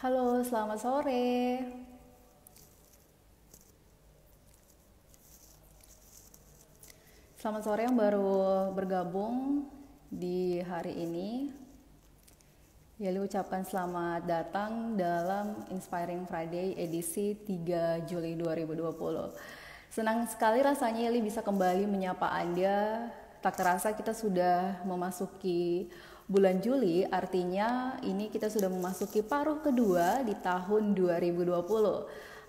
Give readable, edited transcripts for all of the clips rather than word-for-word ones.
Halo, selamat sore. Selamat sore yang baru bergabung di hari ini. Yali ucapkan selamat datang dalam Inspiring Friday edisi 3 Juli 2020. Senang sekali rasanya Yali bisa kembali menyapa Anda. Tak terasa kita sudah memasuki bulan Juli, artinya ini kita sudah memasuki paruh kedua di tahun 2020.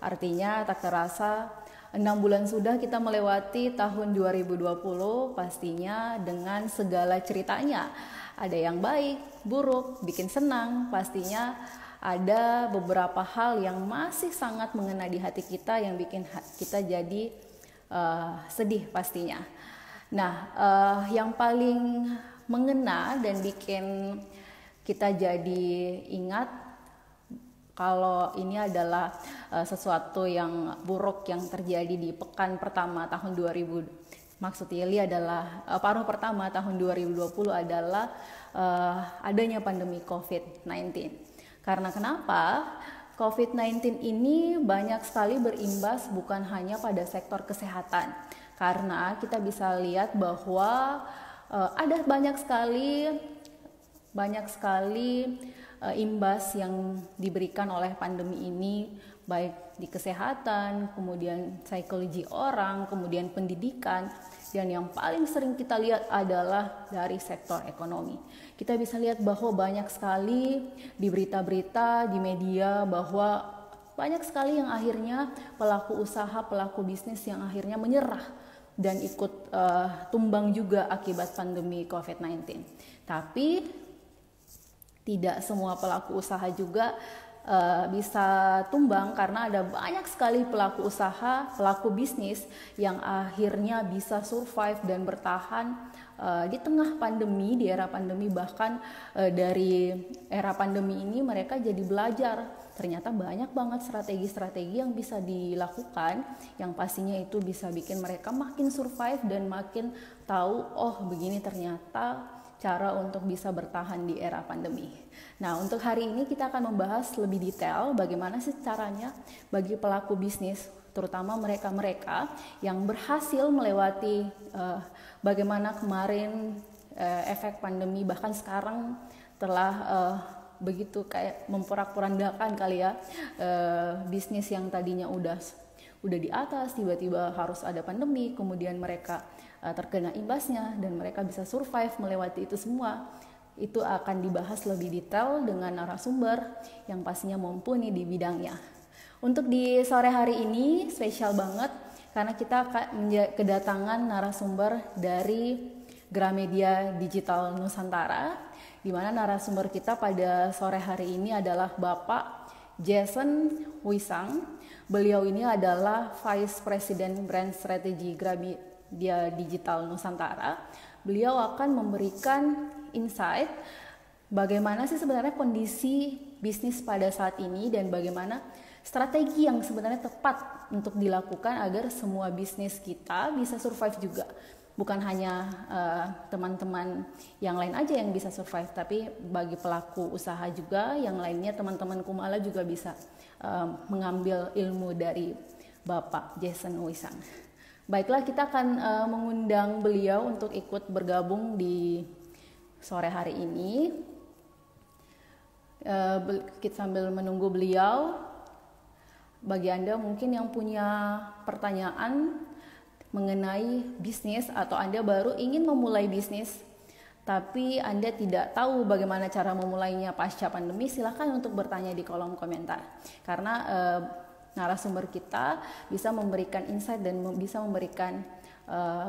Artinya tak terasa 6 bulan sudah kita melewati tahun 2020, pastinya dengan segala ceritanya. Ada yang baik, buruk, bikin senang, pastinya ada beberapa hal yang masih sangat mengena di hati kita yang bikin kita jadi sedih pastinya. Nah, yang paling mengena dan bikin kita jadi ingat kalau ini adalah sesuatu yang buruk yang terjadi di pekan pertama tahun 2000. Maksud Yeli adalah paruh pertama tahun 2020 adalah adanya pandemi COVID-19. Karena kenapa? COVID-19 ini banyak sekali berimbas bukan hanya pada sektor kesehatan. Karena kita bisa lihat bahwa ada banyak sekali imbas yang diberikan oleh pandemi ini, baik di kesehatan, kemudian psikologi orang, kemudian pendidikan, dan yang paling sering kita lihat adalah dari sektor ekonomi. Kita bisa lihat bahwa banyak sekali di berita-berita, di media, bahwa banyak sekali yang akhirnya pelaku usaha, pelaku bisnis yang akhirnya menyerah dan ikut tumbang juga akibat pandemi COVID-19. Tapi tidak semua pelaku usaha juga bisa tumbang, karena ada banyak sekali pelaku usaha, pelaku bisnis yang akhirnya bisa survive dan bertahan di tengah pandemi, di era pandemi. Bahkan dari era pandemi ini mereka jadi belajar. Ternyata banyak banget strategi-strategi yang bisa dilakukan, yang pastinya itu bisa bikin mereka makin survive dan makin tahu, oh begini ternyata cara untuk bisa bertahan di era pandemi. Nah, untuk hari ini kita akan membahas lebih detail bagaimana sih caranya bagi pelaku bisnis, terutama mereka-mereka yang berhasil melewati bagaimana kemarin efek pandemi, bahkan sekarang telah begitu kayak memporak-porandakan kali ya, bisnis yang tadinya udah di atas tiba-tiba harus ada pandemi, kemudian mereka terkena imbasnya dan mereka bisa survive melewati itu semua. Itu akan dibahas lebih detail dengan narasumber yang pastinya mumpuni di bidangnya. Untuk di sore hari ini spesial banget karena kita akan kedatangan narasumber dari Gramedia Digital Nusantara, di mana narasumber kita pada sore hari ini adalah Bapak Jason Wisang. Beliau ini adalah Vice President Brand Strategy Gramedia Digital Nusantara. Beliau akan memberikan insight bagaimana sih sebenarnya kondisi bisnis pada saat ini dan bagaimana strategi yang sebenarnya tepat untuk dilakukan agar semua bisnis kita bisa survive juga. Bukan hanya teman-teman yang lain aja yang bisa survive, tapi bagi pelaku usaha juga yang lainnya, teman-teman Kumala juga bisa mengambil ilmu dari Bapak Jason Wisang. Baiklah, kita akan mengundang beliau untuk ikut bergabung di sore hari ini. Kita sambil menunggu beliau, bagi Anda mungkin yang punya pertanyaan mengenai bisnis atau Anda baru ingin memulai bisnis tapi Anda tidak tahu bagaimana cara memulainya pasca pandemi, silakan untuk bertanya di kolom komentar. Karena narasumber kita bisa memberikan insight dan bisa memberikan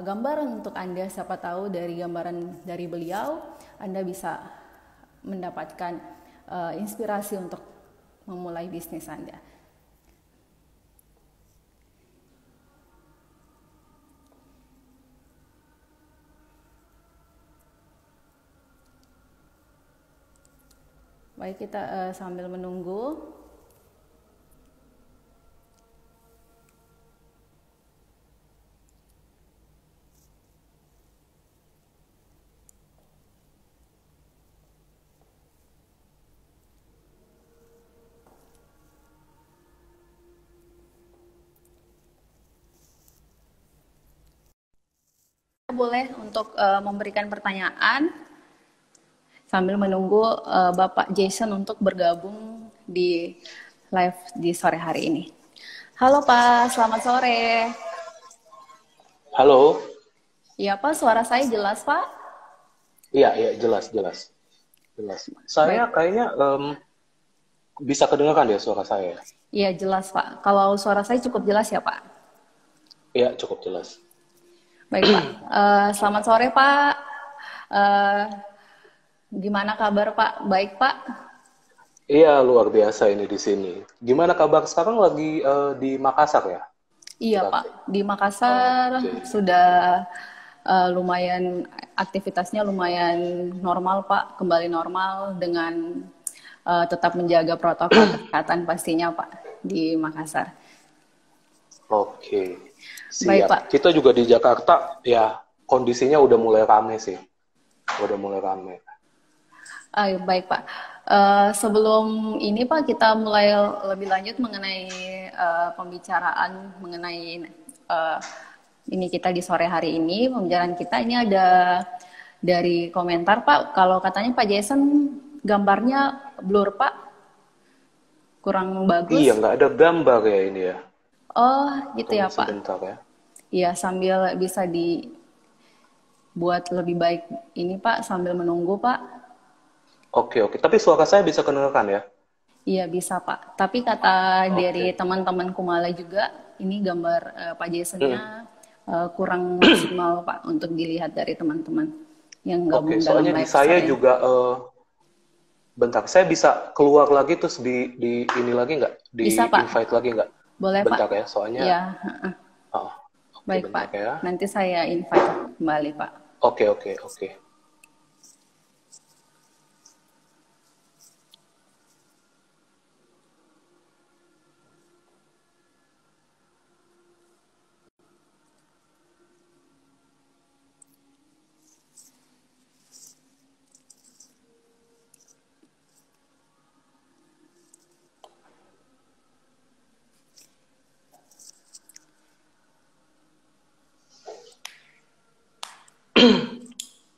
gambaran untuk Anda. Siapa tahu dari gambaran dari beliau Anda bisa mendapatkan inspirasi untuk memulai bisnis Anda. Baik, kita sambil menunggu. boleh untuk memberikan pertanyaan sambil menunggu Bapak Jason untuk bergabung di live di sore hari ini. Halo Pak, selamat sore. Halo. Iya Pak, suara saya jelas Pak? Iya, iya, jelas, jelas. Jelas. Saya Baik. kayaknya bisa kedengarkan ya suara saya. Iya jelas Pak. Kalau suara saya cukup jelas ya Pak? Iya, cukup jelas. Baik Pak. Selamat sore Pak. Eh, Gimana kabar Pak? Baik Pak? Iya, luar biasa ini di sini. Gimana kabar sekarang lagi di Makassar ya? Iya Berarti. Pak. Di Makassar Oke. sudah lumayan aktivitasnya lumayan normal Pak. Kembali normal dengan tetap menjaga protokol kesehatan pastinya Pak di Makassar. Oke. Baik Pak. Siap. Kita juga di Jakarta ya kondisinya udah mulai rame sih. Udah mulai rame. Baik Pak. Sebelum ini Pak kita mulai lebih lanjut mengenai pembicaraan mengenai ini kita di sore hari ini pembicaraan kita ini ada dari komentar Pak. Kalau katanya Pak Jason gambarnya blur Pak, kurang bagus. Iya, nggak ada gambar ya ini ya. Oh gitu ya Tunggu Pak. sebentar ya. Iya sambil bisa dibuat lebih baik ini Pak sambil menunggu Pak. Oke, oke. Tapi suara saya bisa kedengarkan ya? Iya bisa Pak. Tapi kata dari Oke. teman-teman Kumala juga, ini gambar Pak Jasonnya kurang maksimal Pak untuk dilihat dari teman-teman yang Oke, gabung dalam soalnya di live saya sore ini. juga bentar, saya bisa keluar lagi terus di ini lagi nggak? Di Bisa Pak, invite lagi nggak? boleh Pak. Bentar ya, soalnya. Iya, Oh, oke, baik bentar Pak. ya. Nanti saya invite kembali Pak. Oke, oke, oke.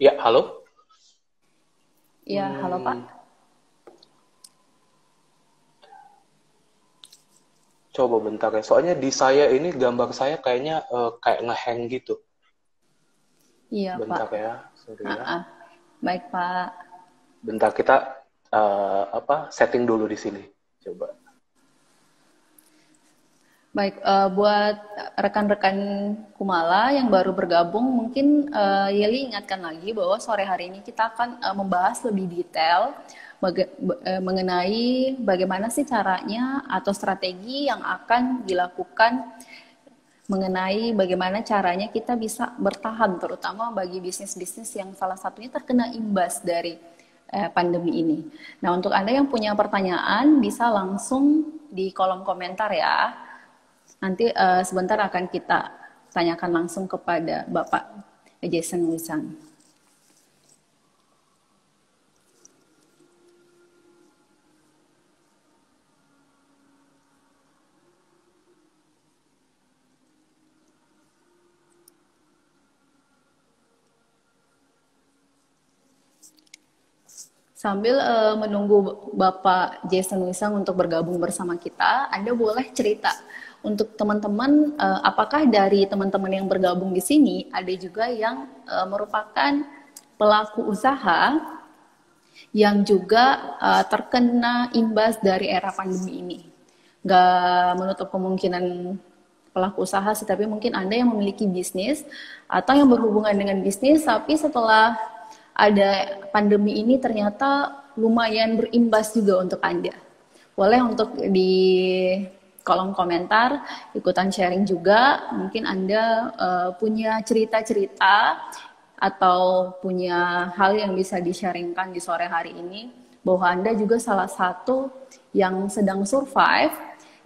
Ya, halo. Iya, halo Pak. Coba bentar ya. Soalnya di saya ini gambar saya kayaknya kayak ngehang gitu. Iya Pak. Bentar ya, sorry ya. Baik Pak. Bentar kita setting dulu di sini. Coba. Baik, buat rekan-rekan Kumala yang baru bergabung, mungkin Yeli ingatkan lagi bahwa sore hari ini kita akan membahas lebih detail mengenai bagaimana sih caranya atau strategi yang akan dilakukan mengenai bagaimana caranya kita bisa bertahan, terutama bagi bisnis-bisnis yang salah satunya terkena imbas dari pandemi ini. Nah, untuk Anda yang punya pertanyaan, bisa langsung di kolom komentar ya. Nanti sebentar akan kita tanyakan langsung kepada Bapak Jason Wisang. Sambil menunggu Bapak Jason Wisang untuk bergabung bersama kita, Anda boleh cerita untuk teman-teman, apakah dari teman-teman yang bergabung di sini ada juga yang merupakan pelaku usaha yang juga terkena imbas dari era pandemi ini. Gak menutup kemungkinan pelaku usaha sih, tapi mungkin Anda yang memiliki bisnis atau yang berhubungan dengan bisnis, tapi setelah ada pandemi ini ternyata lumayan berimbas juga untuk Anda. Boleh untuk di kolom komentar ikutan sharing juga. Mungkin Anda punya cerita-cerita atau punya hal yang bisa di-sharingkan di sore hari ini bahwa Anda juga salah satu yang sedang survive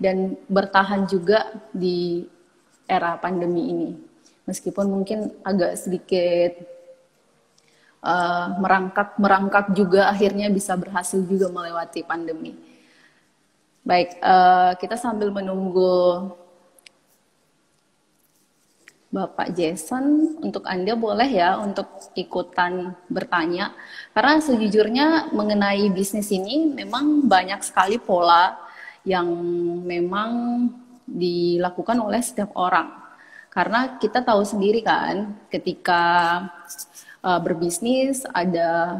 dan bertahan juga di era pandemi ini. Meskipun mungkin agak sedikit merangkak juga akhirnya bisa berhasil juga melewati pandemi. Baik, kita sambil menunggu Bapak Jason, untuk Anda boleh ya untuk ikutan bertanya. Karena sejujurnya mengenai bisnis ini memang banyak sekali pola yang memang dilakukan oleh setiap orang. Karena kita tahu sendiri kan, ketika berbisnis ada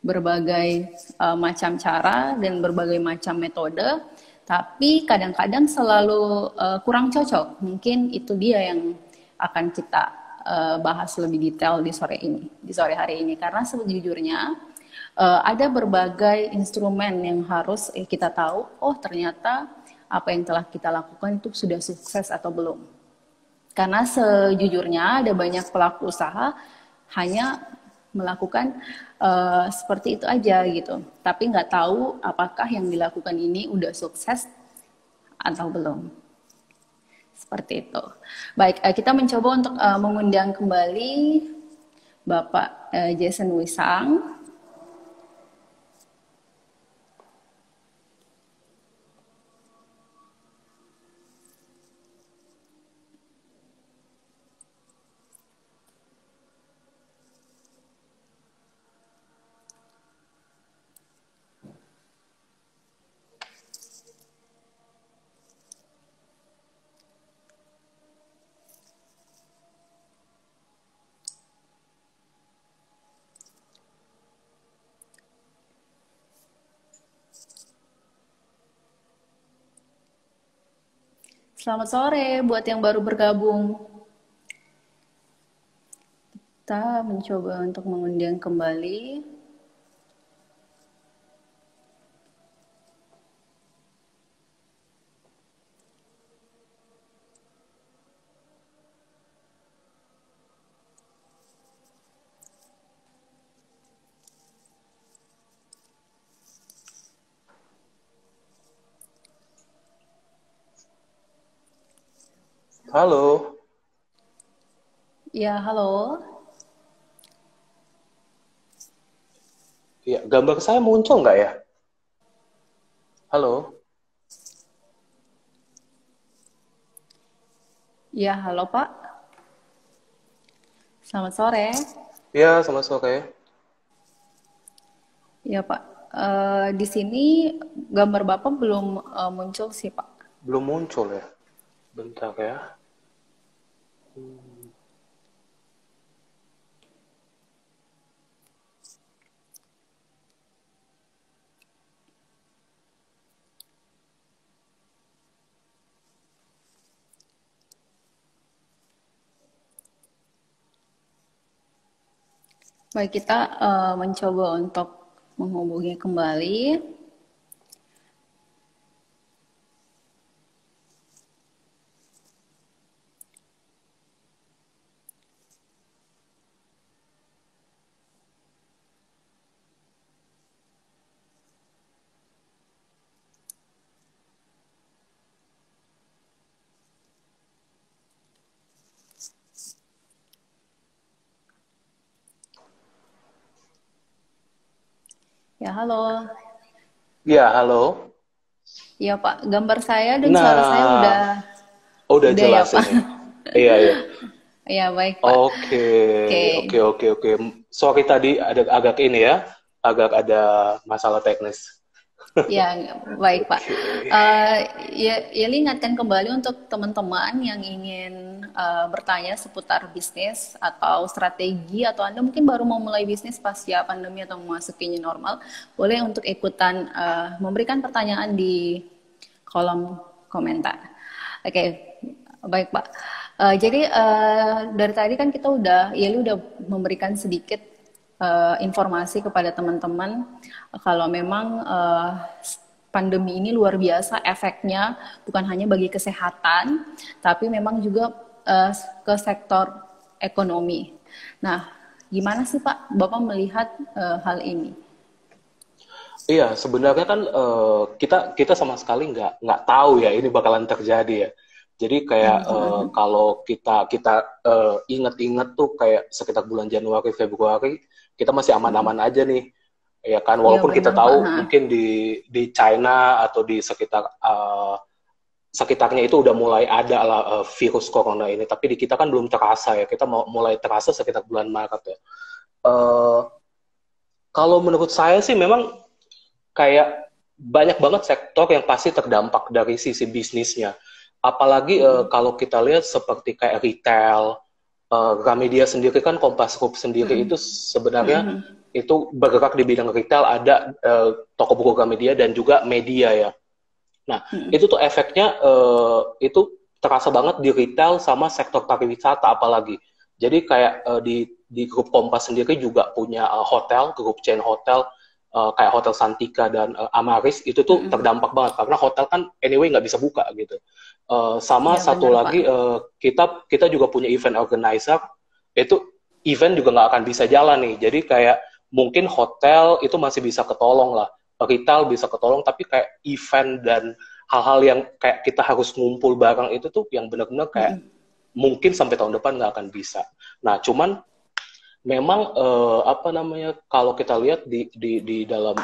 berbagai macam cara dan berbagai macam metode, tapi kadang-kadang selalu kurang cocok. Mungkin itu dia yang akan kita bahas lebih detail di sore hari ini. Karena sejujurnya ada berbagai instrumen yang harus kita tahu. Oh, ternyata apa yang telah kita lakukan itu sudah sukses atau belum. Karena sejujurnya ada banyak pelaku usaha hanya melakukan seperti itu aja gitu, tapi nggak tahu apakah yang dilakukan ini udah sukses atau belum. Seperti itu. Baik, kita mencoba untuk mengundang kembali Bapak Jason Wisang. Selamat sore buat yang baru bergabung. Kita mencoba untuk mengundang kembali. Halo. Ya, halo. Ya, gambar saya muncul nggak ya? Halo. Ya, halo Pak. Selamat sore. Ya, selamat sore. Ya Pak, di sini gambar Bapak belum muncul sih Pak. Belum muncul ya? Bentar ya. Baik, kita mencoba untuk menghubungi kembali. Ya, halo. Ya, halo. Ya Pak, gambar saya dan suara saya Nah, udah udah ya jelas Pak. ini. Iya, iya. Ya baik Pak. Oke, Oke. oke. Sorry tadi ada agak ini ya, agak ada masalah teknis. Ya, baik Pak. Oke. Ya ingatkan kembali untuk teman-teman yang ingin bertanya seputar bisnis atau strategi, atau Anda mungkin baru mau mulai bisnis pasca pandemi atau memasuki new normal, boleh untuk ikutan memberikan pertanyaan di kolom komentar. Oke, baik Pak. Jadi dari tadi kan kita Yeli udah memberikan sedikit informasi kepada teman-teman kalau memang pandemi ini luar biasa efeknya, bukan hanya bagi kesehatan, tapi memang juga ke sektor ekonomi. Nah, gimana sih Pak Bapak melihat hal ini? Iya, sebenarnya kan kita sama sekali nggak tahu ya ini bakalan terjadi ya. Jadi kayak kalau kita inget-inget tuh kayak sekitar bulan Januari Februari kita masih aman-aman aja nih, ya kan. Iya Walaupun kita benar Pak. tahu mungkin di China atau di sekitar sekitarnya itu udah mulai ada lah virus corona ini, tapi di kita kan belum terasa ya, kita mulai terasa sekitar bulan Maret ya. Eh, Kalau menurut saya sih memang kayak banyak banget sektor yang pasti terdampak dari sisi bisnisnya. Apalagi kalau kita lihat seperti kayak retail, Gramedia sendiri kan, Kompas Group sendiri itu sebenarnya itu bergerak di bidang retail, ada toko buku Gramedia dan juga media ya. Nah, itu tuh efeknya itu terasa banget di retail sama sektor pariwisata apalagi. Jadi kayak di grup Kompas sendiri juga punya hotel, grup chain hotel kayak Hotel Santika dan Amaris itu tuh terdampak banget karena hotel kan anyway nggak bisa buka gitu. Sama Ya, satu benar, lagi Pak. kita juga punya event organizer, itu event juga nggak akan bisa jalan nih. Jadi kayak mungkin hotel itu masih bisa ketolong lah, retail bisa ketolong, tapi kayak event dan hal-hal yang kayak kita harus ngumpul bareng itu tuh yang benar-benar kayak mungkin sampai tahun depan nggak akan bisa. Nah, cuman memang apa namanya, kalau kita lihat di dalam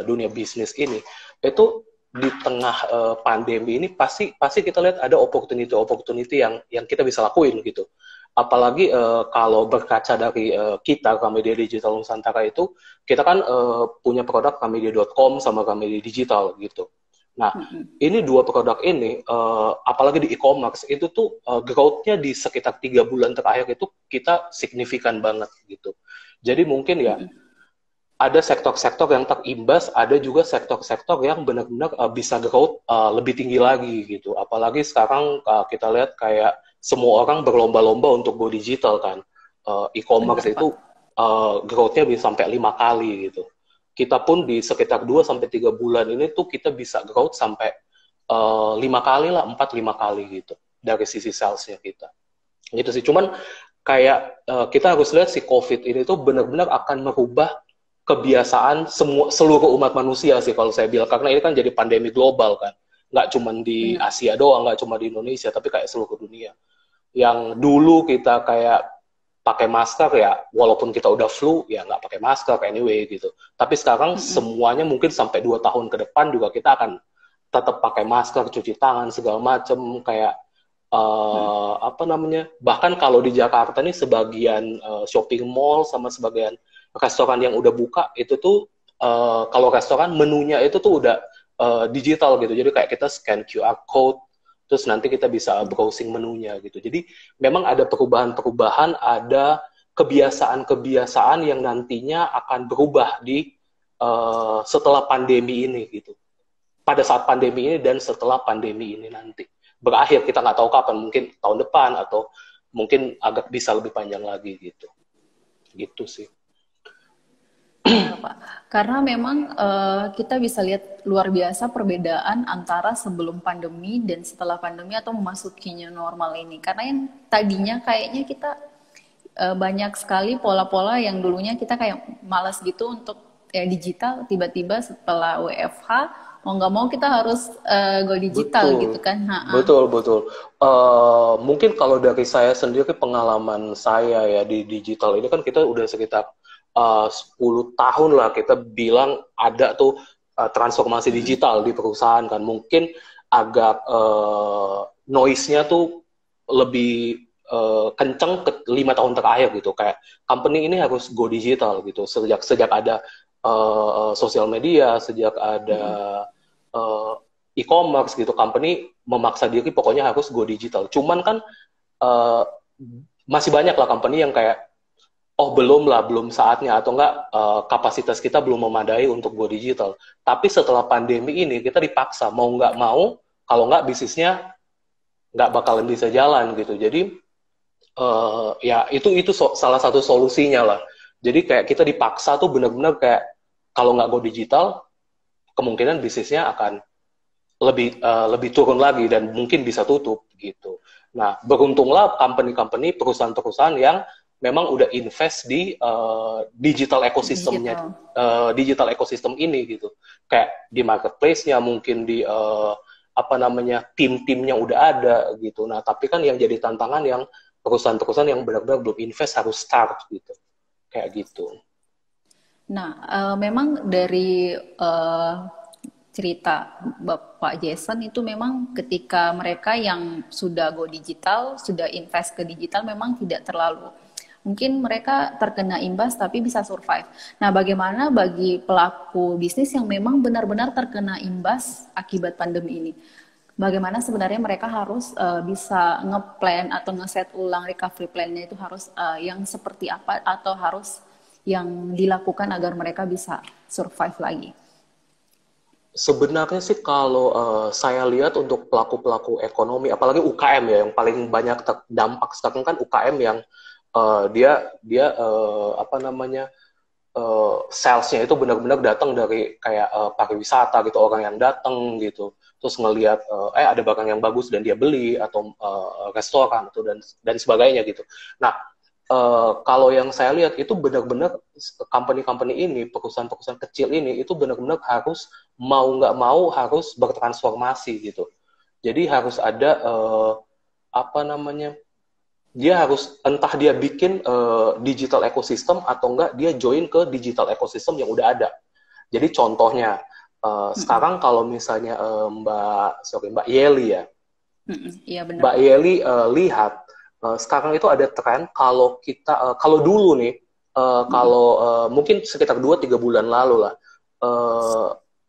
dunia bisnis ini itu di tengah pandemi ini pasti kita lihat ada opportunity yang kita bisa lakuin gitu. Apalagi kalau berkaca dari kita Gramedia Digital Nusantara itu, kita kan punya produk gramedia.com sama Gramedia Digital gitu. Nah, ini dua produk ini, apalagi di e-commerce, itu tuh growth-nya di sekitar 3 bulan terakhir itu kita signifikan banget gitu. Jadi mungkin ya, ada sektor-sektor yang terimbas, ada juga sektor-sektor yang benar-benar bisa growth lebih tinggi lagi gitu. Apalagi sekarang kita lihat kayak semua orang berlomba-lomba untuk go digital kan. E-commerce Benar, Pak. itu growth-nya bisa sampai 5 kali gitu. Kita pun di sekitar 2 sampai 3 bulan ini tuh kita bisa growth sampai 5 kali lah, 4-5 kali gitu dari sisi salesnya kita. Gitu sih. Cuman kayak kita harus lihat si COVID ini tuh benar-benar akan merubah kebiasaan seluruh umat manusia sih kalau saya bilang, karena ini kan jadi pandemi global kan, nggak cuma di Benar. Asia doang, nggak cuma di Indonesia, tapi kayak seluruh dunia. Yang dulu kita kayak pakai masker ya, walaupun kita udah flu ya nggak pakai masker anyway gitu. Tapi sekarang semuanya mungkin sampai 2 tahun ke depan juga kita akan tetap pakai masker, cuci tangan segala macem, kayak apa namanya, bahkan kalau di Jakarta nih sebagian shopping mall sama sebagian restoran yang udah buka itu tuh kalau restoran menunya itu tuh udah digital gitu, jadi kayak kita scan QR code terus nanti kita bisa browsing menunya gitu. Jadi memang ada perubahan-perubahan, ada kebiasaan-kebiasaan yang nantinya akan berubah di setelah pandemi ini gitu. Pada saat pandemi ini dan setelah pandemi ini nanti berakhir, kita nggak tahu kapan, mungkin tahun depan atau mungkin agak bisa lebih panjang lagi gitu. Gitu sih. Benar, Pak. Karena memang kita bisa lihat luar biasa perbedaan antara sebelum pandemi dan setelah pandemi atau memasukinya normal ini. Karena yang tadinya kayaknya kita banyak sekali pola-pola yang dulunya kita kayak malas gitu untuk digital, tiba-tiba setelah WFH mau nggak mau kita harus go digital gitu Betul, kan. betul, betul. Mungkin kalau dari saya sendiri, pengalaman saya ya di digital ini kan kita udah sekitar 10 tahun lah kita bilang ada tuh transformasi digital di perusahaan kan. Mungkin agak noise-nya tuh lebih kenceng ke 5 tahun terakhir gitu. Kayak company ini harus go digital gitu. Sejak ada sosial media, sejak ada uh, e-commerce gitu, company memaksa diri pokoknya harus go digital. Cuman kan uh, masih banyak lah company yang kayak oh belum lah, belum saatnya, atau enggak kapasitas kita belum memadai untuk go digital. Tapi setelah pandemi ini kita dipaksa mau nggak mau, kalau nggak bisnisnya nggak bakalan bisa jalan gitu. Jadi ya itu salah satu solusinya lah. Jadi kayak kita dipaksa tuh benar-benar kayak kalau nggak go digital, kemungkinan bisnisnya akan lebih turun lagi dan mungkin bisa tutup gitu. Nah, beruntunglah company-company, perusahaan-perusahaan yang memang udah invest di digital ekosistemnya, Digital. digital ekosistem ini gitu. Kayak di marketplace-nya, mungkin di apa namanya, tim-timnya udah ada gitu. Nah, tapi kan yang jadi tantangan yang perusahaan-perusahaan yang benar-benar belum invest harus start gitu. Kayak gitu. Nah, memang dari cerita Bapak Jason itu memang ketika mereka yang sudah go digital, sudah invest ke digital memang tidak terlalu. Mungkin mereka terkena imbas tapi bisa survive. Nah, bagaimana bagi pelaku bisnis yang memang benar-benar terkena imbas akibat pandemi ini? Bagaimana sebenarnya mereka harus bisa ngeplan atau ngeset ulang recovery plan-nya itu harus yang seperti apa atau harus yang dilakukan agar mereka bisa survive lagi? Sebenarnya sih kalau saya lihat untuk pelaku-pelaku ekonomi, apalagi UKM ya, yang paling banyak terdampak sekarang kan UKM yang dia dia apa namanya salesnya itu benar-benar datang dari kayak pariwisata gitu, orang yang datang gitu, terus ngelihat ada barang yang bagus dan dia beli, atau restoran atau dan sebagainya gitu. Nah, kalau yang saya lihat itu benar-benar company-company ini, perusahaan-perusahaan kecil ini itu benar-benar harus mau nggak mau harus bertransformasi gitu. Jadi harus ada apa namanya, dia harus entah dia bikin digital ecosystem atau enggak dia join ke digital ecosystem yang udah ada. Jadi contohnya sekarang kalau misalnya Mbak Yeli ya, Iya benar. Mbak Yeli lihat sekarang itu ada tren kalau kita kalau dulu nih kalau mungkin sekitar 2-3 bulan lalu lah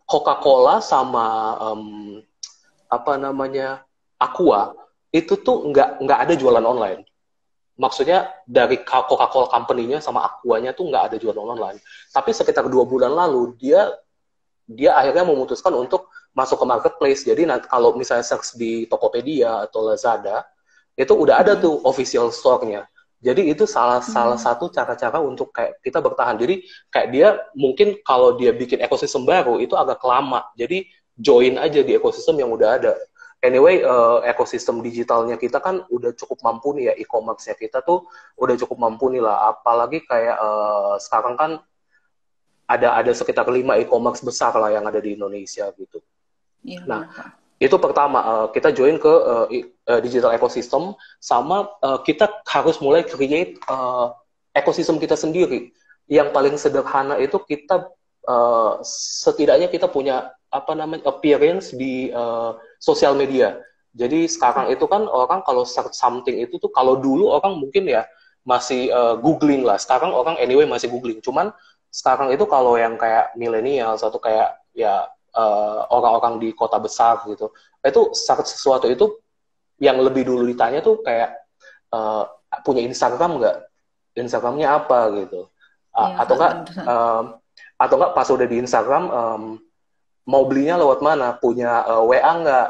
Coca-Cola sama apa namanya Aqua itu tuh nggak ada jualan online. Maksudnya dari Coca-Cola company-nya sama Aqua-nya tuh nggak ada jualan online. Tapi sekitar 2 bulan lalu dia akhirnya memutuskan untuk masuk ke marketplace. Jadi nanti kalau misalnya search di Tokopedia atau Lazada itu udah ada tuh official store-nya. Jadi itu salah satu cara-cara untuk kayak kita bertahan. Jadi kayak dia mungkin kalau dia bikin ekosistem baru itu agak lama. Jadi join aja di ekosistem yang udah ada. Anyway, ekosistem digitalnya kita kan udah cukup mampu nih ya, e-commerce-nya kita tuh udah cukup mampu nih lah. Apalagi kayak sekarang kan ada sekitar 5 e-commerce besar lah yang ada di Indonesia gitu. Iya, Nah, benar. itu pertama, kita join ke digital ecosystem, sama kita harus mulai create ekosistem kita sendiri. Yang paling sederhana itu kita setidaknya kita punya apa namanya appearance di sosial media. Jadi sekarang itu kan orang kalau search something itu tuh kalau dulu orang mungkin ya masih googling lah. Sekarang orang anyway masih googling. Cuman sekarang itu kalau yang kayak milenial atau kayak ya orang-orang di kota besar gitu, itu sesuatu itu yang lebih dulu ditanya tuh kayak punya Instagram nggak, Instagramnya apa gitu, Iya, atau enggak pas udah di Instagram mau belinya lewat mana, punya WA nggak,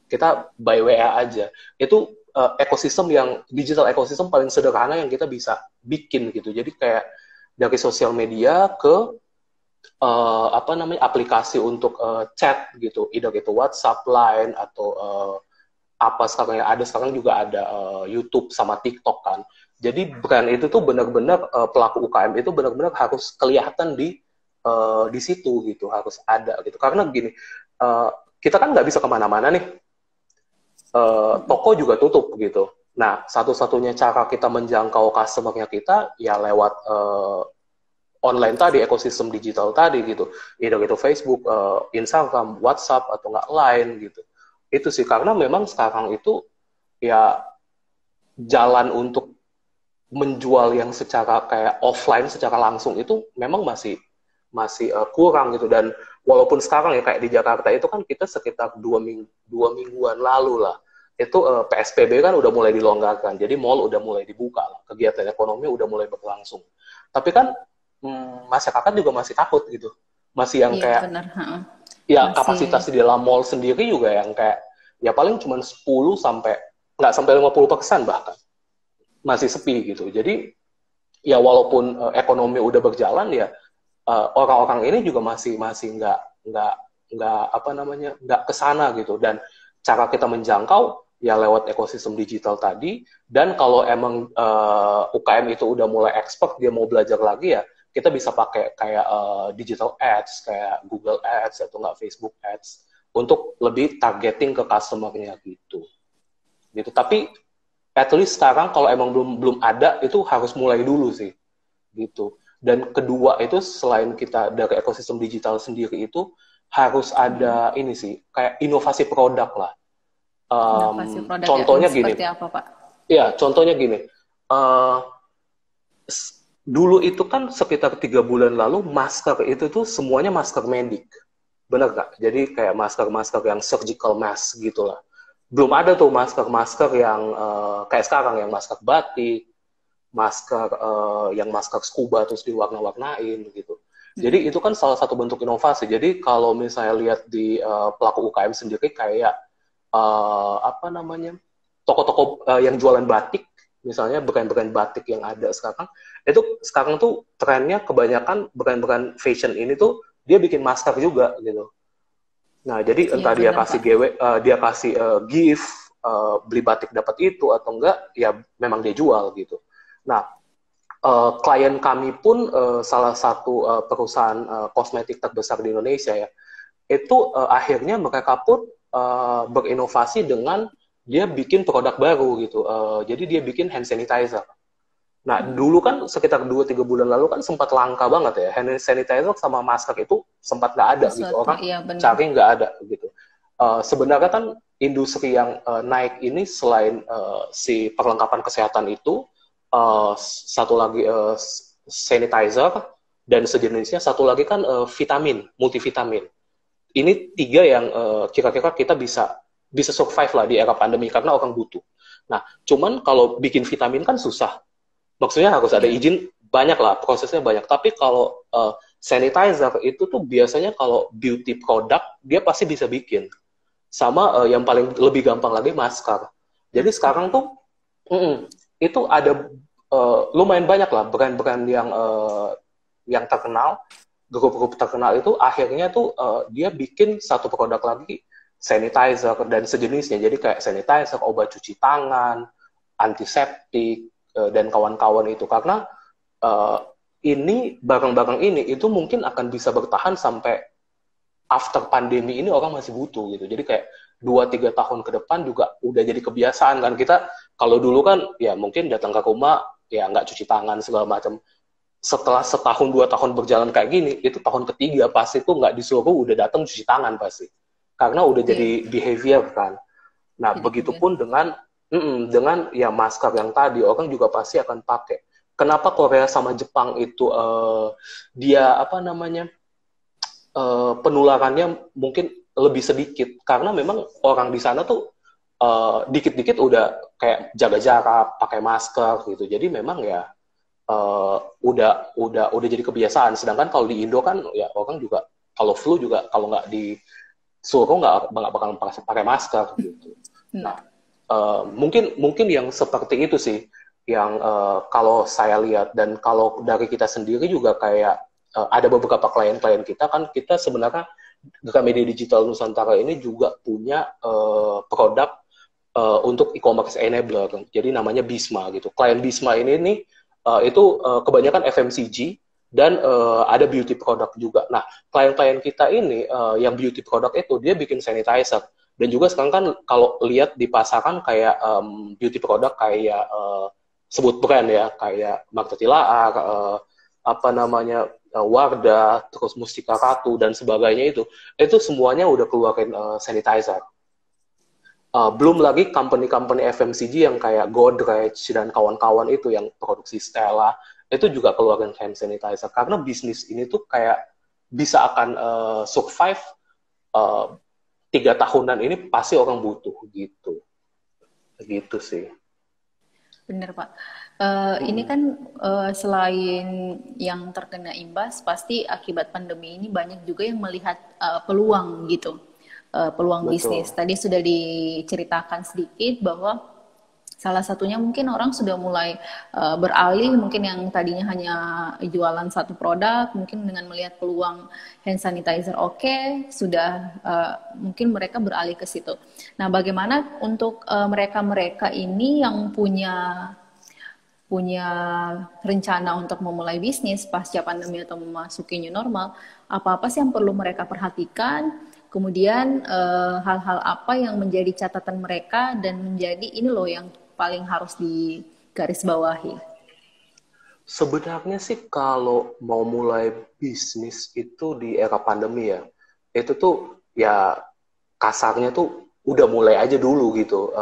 kita by WA aja. Itu ekosistem yang digital ekosistem paling sederhana yang kita bisa bikin gitu. Jadi kayak dari sosial media ke apa namanya aplikasi untuk chat gitu, either itu WhatsApp, Line atau apa sekarang yang ada sekarang juga ada YouTube sama TikTok kan. Jadi brand itu tuh benar-benar pelaku UKM itu benar-benar harus kelihatan di situ gitu, harus ada gitu. Karena gini, kita kan nggak bisa kemana-mana nih, toko juga tutup gitu. Nah, satu-satunya cara kita menjangkau customer-nya kita ya lewat online tadi, ekosistem digital tadi gitu. Either itu Facebook, Instagram, WhatsApp, atau nggak Line gitu. Itu sih, karena memang sekarang itu ya jalan untuk menjual yang secara kayak offline, secara langsung itu memang masih kurang gitu. Dan walaupun sekarang ya kayak di Jakarta itu kan kita sekitar 2 mingguan lalu lah, itu PSBB kan udah mulai dilonggarkan. Jadi mall udah mulai dibuka lah, kegiatan ekonomi udah mulai berlangsung. Tapi kan masyarakat juga masih takut gitu. Masih yang iya kayak benar. ya Masih kapasitas di dalam mall sendiri juga yang kayak ya paling cuma 10 sampai nggak sampai 50% bahkan masih sepi gitu. Jadi ya walaupun ekonomi udah berjalan ya orang-orang ini juga masih nggak apa namanya nggak kesana gitu. Dan cara kita menjangkau ya lewat ekosistem digital tadi. Dan kalau emang UKM itu udah mulai expert, dia mau belajar lagi ya kita bisa pakai kayak digital ads kayak Google Ads atau nggak Facebook Ads untuk lebih targeting ke customer-nya gitu. Tapi at least sekarang kalau emang belum ada itu harus mulai dulu sih gitu. Dan kedua itu selain kita dari ekosistem digital sendiri itu harus ada ini sih, kayak inovasi produk lah. Inovasi produk ya, ini Contohnya gini, seperti apa Pak? ya contohnya gini, eh, dulu itu kan sekitar 3 bulan lalu masker itu tuh semuanya masker medik, bener nggak? Jadi kayak masker-masker yang surgical mask gitulah. Belum ada tuh masker-masker yang kayak sekarang yang masker batik, masker yang masker scuba terus diwarna-warnain gitu. Jadi itu kan salah satu bentuk inovasi. Jadi kalau misalnya lihat di pelaku UKM sendiri kayak apa namanya toko-toko yang jualan batik, misalnya brand-brand batik yang ada sekarang, itu sekarang tuh trennya kebanyakan brand-brand fashion ini tuh dia bikin masker juga gitu. Nah, jadi Iya entah dia benar kasih Pak. dia kasih gift, beli batik dapat itu atau enggak, ya memang dia jual gitu. Nah, klien kami pun salah satu perusahaan kosmetik terbesar di Indonesia ya, itu akhirnya mereka pun berinovasi dengan dia bikin produk baru gitu. Jadi dia bikin hand sanitizer. Nah, dulu kan sekitar 2-3 bulan lalu kan sempat langka banget ya. Hand sanitizer sama masker itu sempat nggak ada gitu. Sesuatu, Orang iya benar. cari nggak ada gitu. Sebenarnya kan industri yang naik ini selain si perlengkapan kesehatan itu, satu lagi sanitizer dan sejenisnya, satu lagi kan vitamin, multivitamin. Ini tiga yang kira-kira kita bisa survive lah di era pandemi karena orang butuh. Nah, cuman kalau bikin vitamin kan susah. Maksudnya harus ada Iya. izin, banyak lah, prosesnya banyak. Tapi kalau sanitizer itu tuh biasanya kalau beauty product, dia pasti bisa bikin. Sama yang paling lebih gampang lagi masker. Jadi Masker. sekarang tuh itu ada lumayan banyak lah brand-brand yang terkenal, grup-grup terkenal itu akhirnya tuh dia bikin satu produk lagi sanitizer dan sejenisnya. Jadi kayak sanitizer, obat cuci tangan, antiseptik dan kawan-kawan itu, karena uh, ini barang-barang ini itu mungkin akan bisa bertahan sampai after pandemi ini orang masih butuh gitu. Jadi kayak 2-3 tahun ke depan juga udah jadi kebiasaan kan. Kita kalau dulu kan ya mungkin datang ke rumah ya nggak cuci tangan segala macam. Setelah setahun 2 tahun berjalan kayak gini, itu tahun ketiga pasti tuh nggak disuruh udah datang cuci tangan pasti. Karena udah Iya, jadi behavior kan. Nah, jadi begitupun kebiasaan. dengan ya masker yang tadi orang juga pasti akan pakai. Kenapa Korea sama Jepang itu dia apa namanya penularannya mungkin lebih sedikit karena memang orang di sana tuh dikit-dikit udah kayak jaga jarak, pakai masker gitu. Jadi memang ya udah jadi kebiasaan. Sedangkan kalau di Indo kan ya orang juga kalau flu juga kalau nggak disuruh nggak bakal pakai masker gitu. Nah, Benar. mungkin mungkin yang seperti itu sih yang kalau saya lihat, dan kalau dari kita sendiri juga kayak ada beberapa klien-klien kita kan, kita sebenarnya Gramedia Digital Nusantara ini juga punya produk untuk e-commerce enabler, jadi namanya Bisma gitu. Klien Bisma ini nih itu kebanyakan FMCG dan ada beauty product juga. Nah, klien-klien kita ini yang beauty product itu dia bikin sanitizer. Dan juga sekarang kan kalau lihat di pasaran kayak beauty product kayak sebut brand ya, kayak Marta Tilaar, apa namanya Wardah, terus Mustika Ratu dan sebagainya itu semuanya udah keluarin sanitizer. Belum lagi company-company FMCG yang kayak Godrej dan kawan-kawan itu yang produksi Stella itu juga keluarin hand sanitizer karena bisnis ini tuh kayak bisa akan survive uh, 3 tahunan ini pasti orang butuh gitu sih. Benar Pak. Ini kan selain yang terkena imbas, pasti akibat pandemi ini banyak juga yang melihat peluang gitu, peluang bisnis. Betul. Tadi sudah diceritakan sedikit bahwa salah satunya mungkin orang sudah mulai beralih, mungkin yang tadinya hanya jualan satu produk, mungkin dengan melihat peluang hand sanitizer oke, sudah mungkin mereka beralih ke situ. Nah, bagaimana untuk mereka-mereka ini yang punya rencana untuk memulai bisnis pasca pandemi atau memasuki new normal, apa-apa sih yang perlu mereka perhatikan? Kemudian hal-hal apa yang menjadi catatan mereka dan menjadi ini loh yang paling harus digarisbawahi. Sebenarnya sih kalau mau mulai bisnis itu di era pandemi ya, itu tuh ya kasarnya tuh udah mulai aja dulu gitu.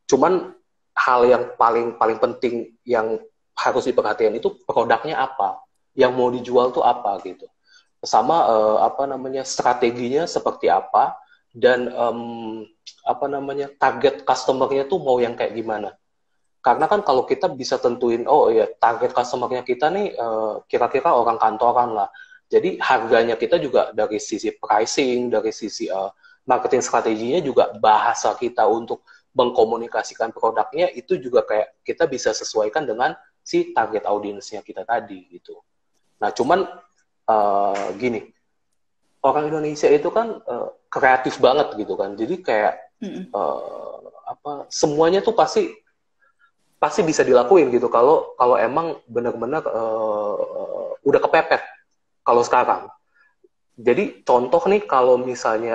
Cuman hal yang paling paling penting yang harus diperhatikan itu produknya apa, yang mau dijual tuh apa gitu. Sama apa namanya strateginya seperti apa dan apa namanya target customer-nya tuh mau yang kayak gimana. Karena kan kalau kita bisa tentuin, oh ya target customer-nya kita nih kira-kira orang kantoran lah. Jadi harganya kita juga dari sisi pricing, dari sisi marketing strateginya juga bahasa kita untuk mengkomunikasikan produknya itu juga kayak kita bisa sesuaikan dengan si target audiensnya kita tadi gitu. Nah cuman gini, orang Indonesia itu kan kreatif banget gitu kan. Jadi kayak apa semuanya tuh pasti bisa dilakuin gitu kalau kalau emang benar-benar udah kepepet kalau sekarang. Jadi contoh nih kalau misalnya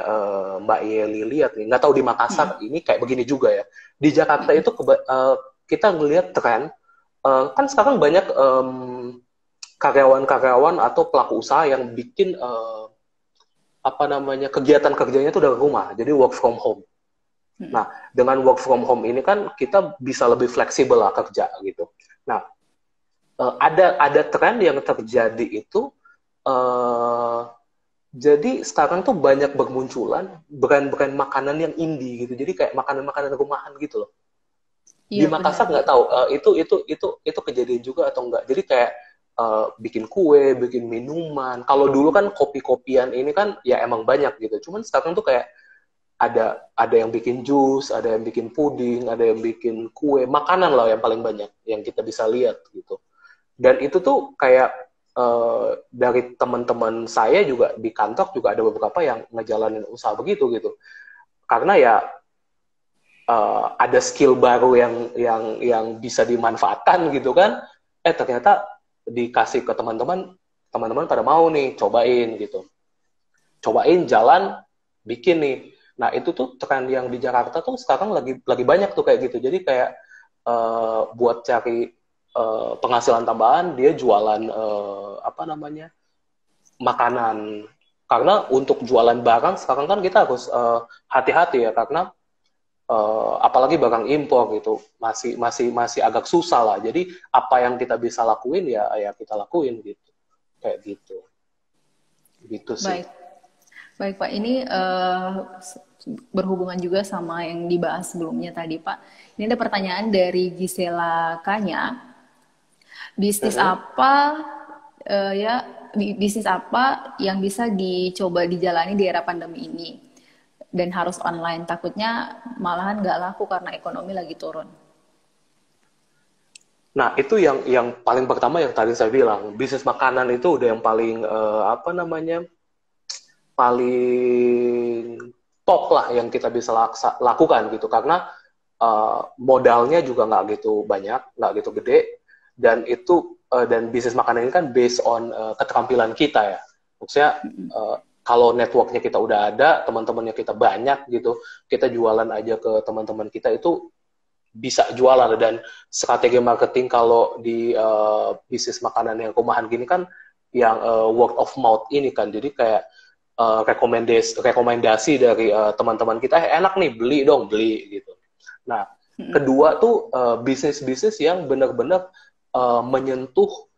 Mbak Yeli lihat nih, nggak tahu di Makassar ini kayak begini juga ya. Di Jakarta itu kita ngelihat tren kan sekarang banyak karyawan-karyawan atau pelaku usaha yang bikin apa namanya kegiatan kerjanya itu dari rumah, jadi work from home. Nah, dengan work from home ini kan kita bisa lebih fleksibel lah kerja gitu. Nah, ada tren yang terjadi itu, jadi sekarang tuh banyak bermunculan brand-brand makanan yang indie gitu. Jadi kayak makanan-makanan rumahan gitu loh. Di Iya Makassar benar. nggak tahu itu kejadian juga atau enggak. Jadi kayak bikin kue, bikin minuman. Kalau dulu kan kopi-kopian ini kan ya emang banyak gitu. Cuman sekarang tuh kayak ada yang bikin jus, ada yang bikin puding, ada yang bikin kue, makanan lah yang paling banyak yang kita bisa lihat gitu. Dan itu tuh kayak dari teman-teman saya juga di kantor juga ada beberapa yang ngejalanin usaha begitu gitu. Karena ya ada skill baru yang bisa dimanfaatkan gitu kan. Ternyata dikasih ke teman-teman, teman-teman pada mau nih cobain gitu. Cobain jalan bikin nih. Nah, itu tuh tren yang di Jakarta tuh sekarang lagi banyak tuh kayak gitu. Jadi kayak buat cari penghasilan tambahan, dia jualan apa namanya? Makanan. Karena untuk jualan barang sekarang kan kita harus hati-hati ya karena apalagi barang impor gitu masih agak susah lah. Jadi apa yang kita bisa lakuin ya kita lakuin gitu. Kayak gitu. Gitu sih. Baik. Baik Pak, ini berhubungan juga sama yang dibahas sebelumnya tadi Pak. Ini ada pertanyaan dari Gisela Kanya. Bisnis apa ya bisnis apa yang bisa dicoba dijalani di era pandemi ini dan harus online? Takutnya malahan nggak laku karena ekonomi lagi turun. Nah, itu yang paling pertama yang tadi saya bilang, bisnis makanan itu udah yang paling apa namanya? Paling top lah yang kita bisa lakukan gitu karena modalnya juga nggak gitu banyak, nggak gitu gede dan itu dan bisnis makanan ini kan based on keterampilan kita ya. Maksudnya kalau networknya kita udah ada, teman-temannya kita banyak gitu, kita jualan aja ke teman-teman kita itu bisa jualan dan strategi marketing kalau di bisnis makanan yang rumahan gini kan yang word of mouth ini kan jadi kayak rekomendasi dari teman-teman kita enak nih beli gitu. Nah kedua tuh bisnis-bisnis yang benar-benar menyentuh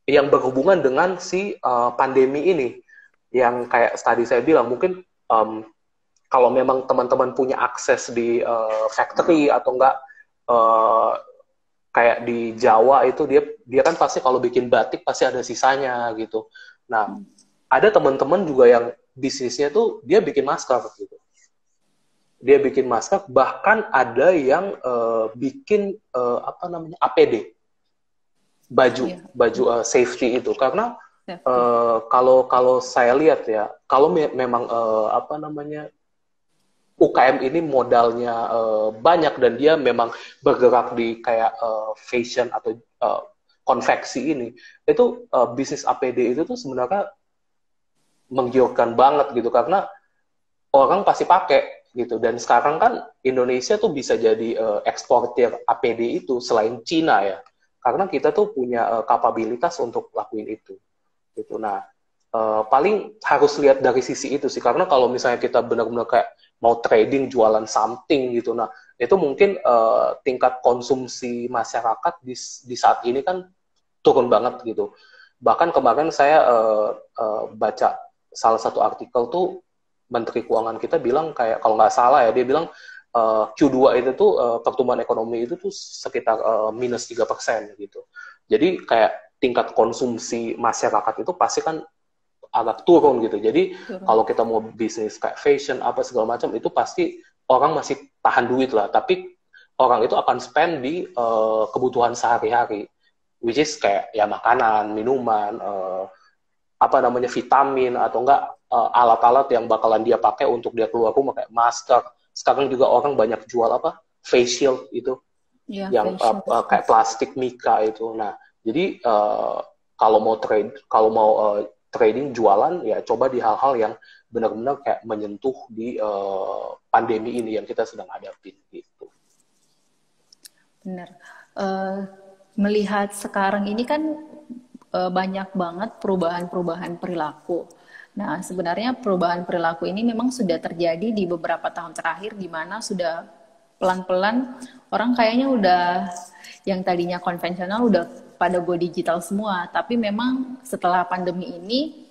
yang berhubungan dengan si pandemi ini yang kayak tadi saya bilang mungkin kalau memang teman-teman punya akses di factory atau enggak kayak di Jawa itu dia kan pasti kalau bikin batik pasti ada sisanya gitu. Nah, ada teman-teman juga yang bisnisnya tuh dia bikin masker gitu. Dia bikin masker bahkan ada yang bikin apa namanya APD. Baju safety itu karena kalau saya lihat ya, kalau memang apa namanya UKM ini modalnya banyak dan dia memang bergerak di kayak fashion atau konveksi ini, itu bisnis APD itu tuh sebenarnya menggiurkan banget gitu karena orang pasti pakai gitu dan sekarang kan Indonesia tuh bisa jadi eksportir APD itu selain Cina ya karena kita tuh punya kapabilitas untuk lakuin itu gitu. Nah paling harus lihat dari sisi itu sih, karena kalau misalnya kita benar-benar kayak mau trading jualan something gitu, nah itu mungkin tingkat konsumsi masyarakat di saat ini kan turun banget gitu. Bahkan kemarin saya baca salah satu artikel tuh Menteri Keuangan kita bilang kayak kalau nggak salah ya, dia bilang Q2 itu tuh pertumbuhan ekonomi itu tuh sekitar -3% gitu. Jadi kayak tingkat konsumsi masyarakat itu pasti kan agak turun gitu. Jadi kalau kita mau bisnis kayak fashion apa segala macam itu pasti orang masih tahan duit lah. Tapi orang itu akan spend di kebutuhan sehari-hari, which is kayak ya makanan, minuman, apa namanya vitamin atau enggak alat-alat yang bakalan dia pakai untuk dia keluar rumah kayak masker. Sekarang juga orang banyak jual apa face shield itu Ya, yang kayak plastik mika itu. Nah, jadi kalau mau trading jualan ya coba di hal-hal yang benar-benar kayak menyentuh di pandemi ini yang kita sedang hadapi gitu. Benar. Melihat sekarang ini kan banyak banget perubahan-perubahan perilaku. Nah, sebenarnya perubahan perilaku ini memang sudah terjadi di beberapa tahun terakhir, di mana sudah pelan-pelan orang kayaknya udah yang tadinya konvensional udah pada go digital semua. Tapi memang setelah pandemi ini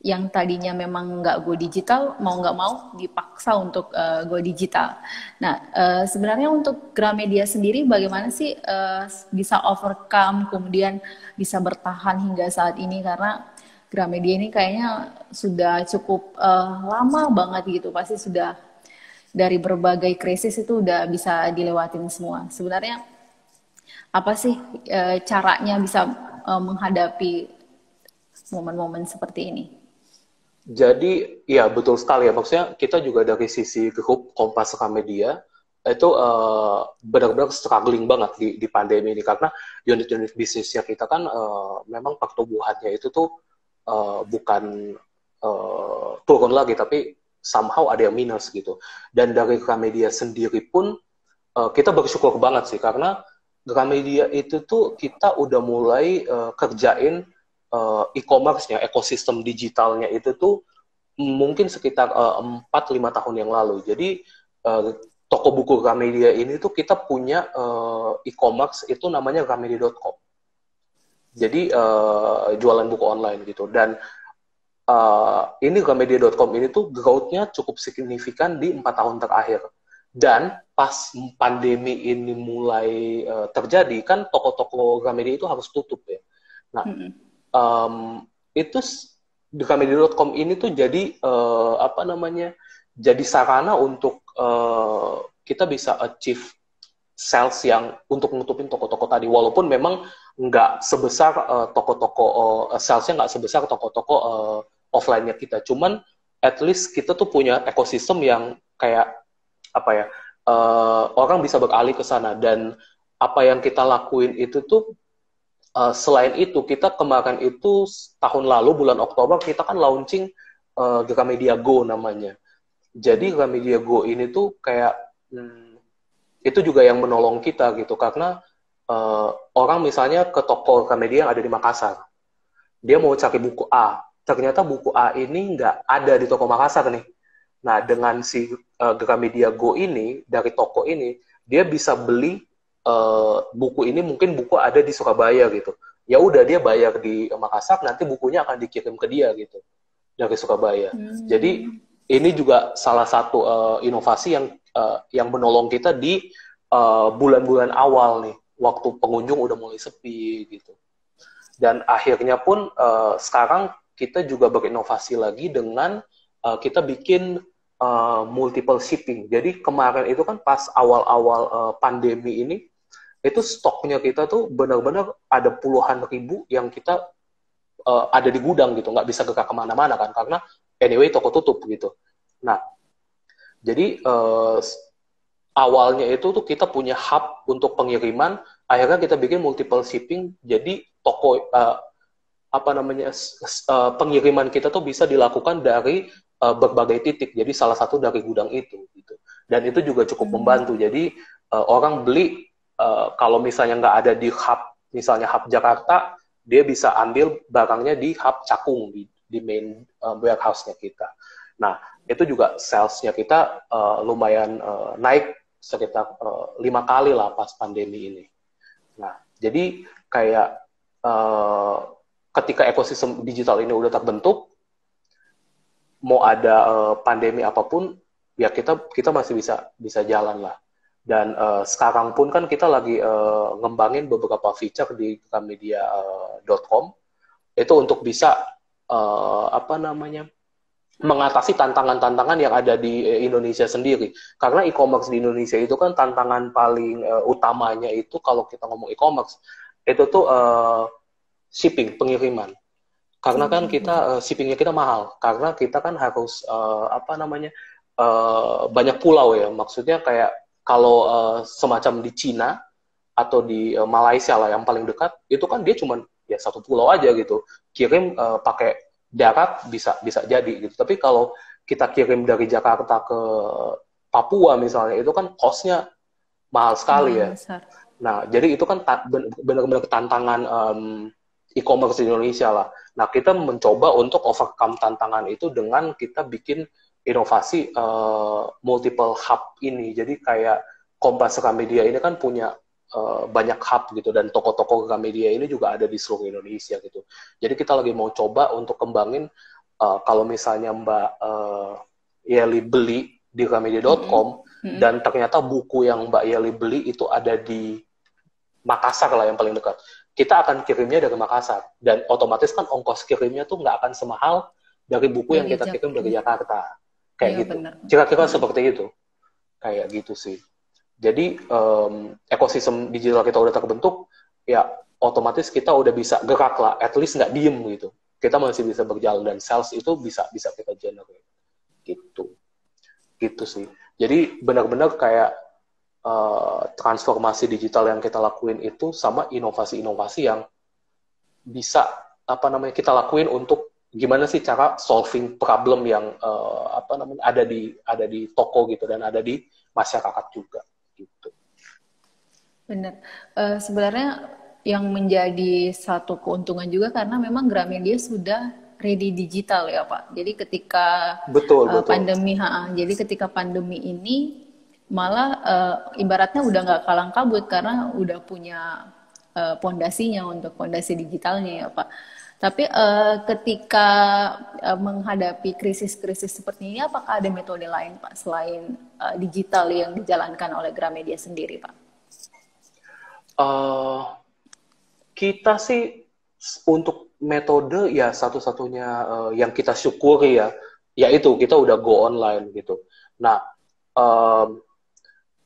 yang tadinya memang nggak go digital, mau nggak mau dipaksa untuk go digital. Nah, sebenarnya untuk Gramedia sendiri bagaimana sih bisa overcome, kemudian bisa bertahan hingga saat ini, karena Gramedia ini kayaknya sudah cukup lama banget gitu, pasti sudah dari berbagai krisis itu udah bisa dilewatin semua. Sebenarnya apa sih caranya bisa menghadapi momen-momen seperti ini? Jadi ya betul sekali ya, maksudnya kita juga dari sisi grup Kompas Gramedia itu benar-benar struggling banget di pandemi ini, karena unit-unit bisnisnya kita kan memang pertumbuhannya itu tuh bukan turun lagi, tapi somehow ada yang minus gitu. Dan dari Gramedia sendiri pun kita bersyukur banget sih, karena Gramedia itu tuh kita udah mulai kerjain e-commerce-nya, ekosistem digitalnya itu tuh mungkin sekitar 4-5 tahun yang lalu. Jadi toko buku Gramedia ini tuh kita punya e-commerce itu namanya gramedia.com. Jadi jualan buku online gitu. Dan ini Gramedia.com ini tuh growth-nya cukup signifikan di 4 tahun terakhir. Dan pas pandemi ini mulai terjadi, kan toko-toko Gramedia itu harus tutup ya. Nah, itu di Gramedia.com ini tuh jadi apa namanya, jadi sarana untuk kita bisa achieve sales yang untuk nutupin toko-toko tadi, walaupun memang nggak sebesar toko-toko salesnya nggak sebesar toko-toko offline-nya kita, cuman at least kita tuh punya ekosistem yang kayak apa ya, orang bisa beralih ke sana. Dan apa yang kita lakuin itu tuh selain itu, kita kemarin itu tahun lalu bulan Oktober kita kan launching Gramedia Go namanya. Jadi Gramedia Go ini tuh kayak itu juga yang menolong kita gitu, karena orang misalnya ke toko Gramedia yang ada di Makassar, dia mau cari buku A, ternyata buku A ini nggak ada di toko Makassar nih. Nah, dengan si Gramedia Go ini, dari toko ini, dia bisa beli buku ini, mungkin buku ada di Surabaya gitu. Ya udah, dia bayar di Makassar, nanti bukunya akan dikirim ke dia gitu dari Surabaya. Jadi ini juga salah satu inovasi yang menolong kita di bulan-bulan awal nih, waktu pengunjung udah mulai sepi gitu. Dan akhirnya pun sekarang kita juga berinovasi lagi dengan kita bikin multiple shipping. Jadi kemarin itu kan pas awal-awal pandemi ini, itu stoknya kita tuh benar-benar ada puluhan ribu yang kita ada di gudang gitu, nggak bisa gerak kemana-mana kan, karena anyway toko tutup gitu. Nah, jadi awalnya itu tuh kita punya hub untuk pengiriman, akhirnya kita bikin multiple shipping, jadi toko apa namanya pengiriman kita tuh bisa dilakukan dari berbagai titik, jadi salah satu dari gudang itu gitu. Dan itu juga cukup membantu. Jadi orang beli kalau misalnya nggak ada di hub, misalnya hub Jakarta, dia bisa ambil barangnya di hub Cakung di main warehouse-nya kita. Nah, itu juga sales-nya kita lumayan naik sekitar 5 kali lah pas pandemi ini. Nah, jadi kayak ketika ekosistem digital ini udah terbentuk, mau ada pandemi apapun, ya kita masih bisa jalan lah. Dan sekarang pun kan kita lagi ngembangin beberapa feature di gramedia.com itu untuk bisa mengatasi tantangan-tantangan yang ada di Indonesia sendiri. Karena e-commerce di Indonesia itu kan tantangan paling utamanya itu kalau kita ngomong e-commerce itu tuh shipping, pengiriman. Karena kan kita shippingnya kita mahal. Karena kita kan harus banyak pulau ya. Maksudnya kayak kalau semacam di Cina atau di Malaysia lah yang paling dekat, itu kan dia cuma ya satu pulau aja gitu. Kirim pakai darat bisa jadi gitu. Tapi kalau kita kirim dari Jakarta ke Papua misalnya, itu kan cost-nya mahal sekali ya. Besar. Nah, jadi itu kan benar-benar tantangan e-commerce di Indonesia lah. Nah, kita mencoba untuk overcome tantangan itu dengan kita bikin inovasi multiple hub ini. Jadi kayak Kompas Gramedia ini kan punya banyak hub gitu, dan toko-toko Gramedia ini juga ada di seluruh Indonesia gitu. Jadi kita lagi mau coba untuk kembangin kalau misalnya Mbak Yeli beli di gramedia.com dan ternyata buku yang Mbak Yeli beli itu ada di Makassar lah yang paling dekat, kita akan kirimnya dari Makassar, dan otomatis kan ongkos kirimnya tuh nggak akan semahal dari buku yang kita kirim dari Jakarta, kayak gitu. Kira-kira seperti itu, kayak gitu sih. Jadi ekosistem digital kita udah terbentuk, ya otomatis kita udah bisa gerak lah, at least nggak diem gitu. Kita masih bisa berjalan, dan sales itu bisa kita generate gitu sih. Jadi benar-benar kayak transformasi digital yang kita lakuin itu sama inovasi-inovasi yang bisa kita lakuin untuk gimana sih cara solving problem yang ada di toko gitu, dan ada di masyarakat juga gitu. Benar. Sebenarnya yang menjadi satu keuntungan juga karena memang Gramedia sudah ready digital ya Pak. Jadi ketika betul. Jadi ketika pandemi ini malah ibaratnya udah nggak kalang kabut karena udah punya pondasinya untuk pondasi digitalnya ya Pak. Tapi ketika menghadapi krisis-krisis seperti ini, apakah ada metode lain Pak selain digital yang dijalankan oleh Gramedia sendiri Pak? Kita sih untuk metode ya satu-satunya yang kita syukuri ya, yaitu kita udah go online gitu. Nah,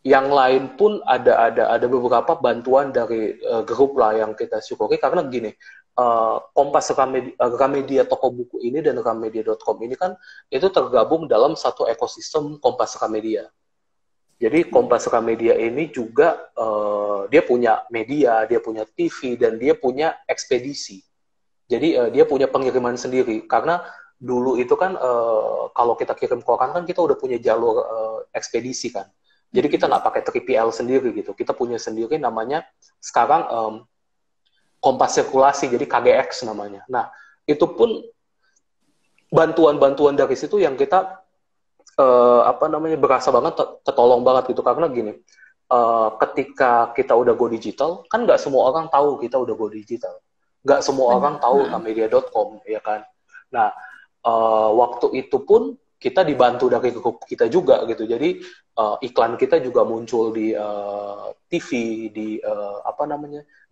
yang lain pun ada beberapa bantuan dari grup lah yang kita syukuri, karena gini, Kompas Gramedia toko buku ini dan gramedia.com ini kan itu tergabung dalam satu ekosistem Kompas Gramedia. Jadi Kompas Gramedia ini juga dia punya media, dia punya TV, dan dia punya ekspedisi. Jadi dia punya pengiriman sendiri, karena dulu itu kan kalau kita kirim koran kan kita udah punya jalur ekspedisi kan. Jadi kita nggak pakai 3PL sendiri gitu. Kita punya sendiri namanya sekarang Kompas Sirkulasi, jadi KGX namanya. Nah, itu pun bantuan-bantuan dari situ yang kita berasa banget, ketolong banget gitu. Karena gini, ketika kita udah go digital, kan nggak semua orang tahu kita udah go digital. Nggak semua orang tahu gramedia.com, ya kan. Nah, waktu itu pun kita dibantu dari grup kita juga gitu. Jadi iklan kita juga muncul di TV, di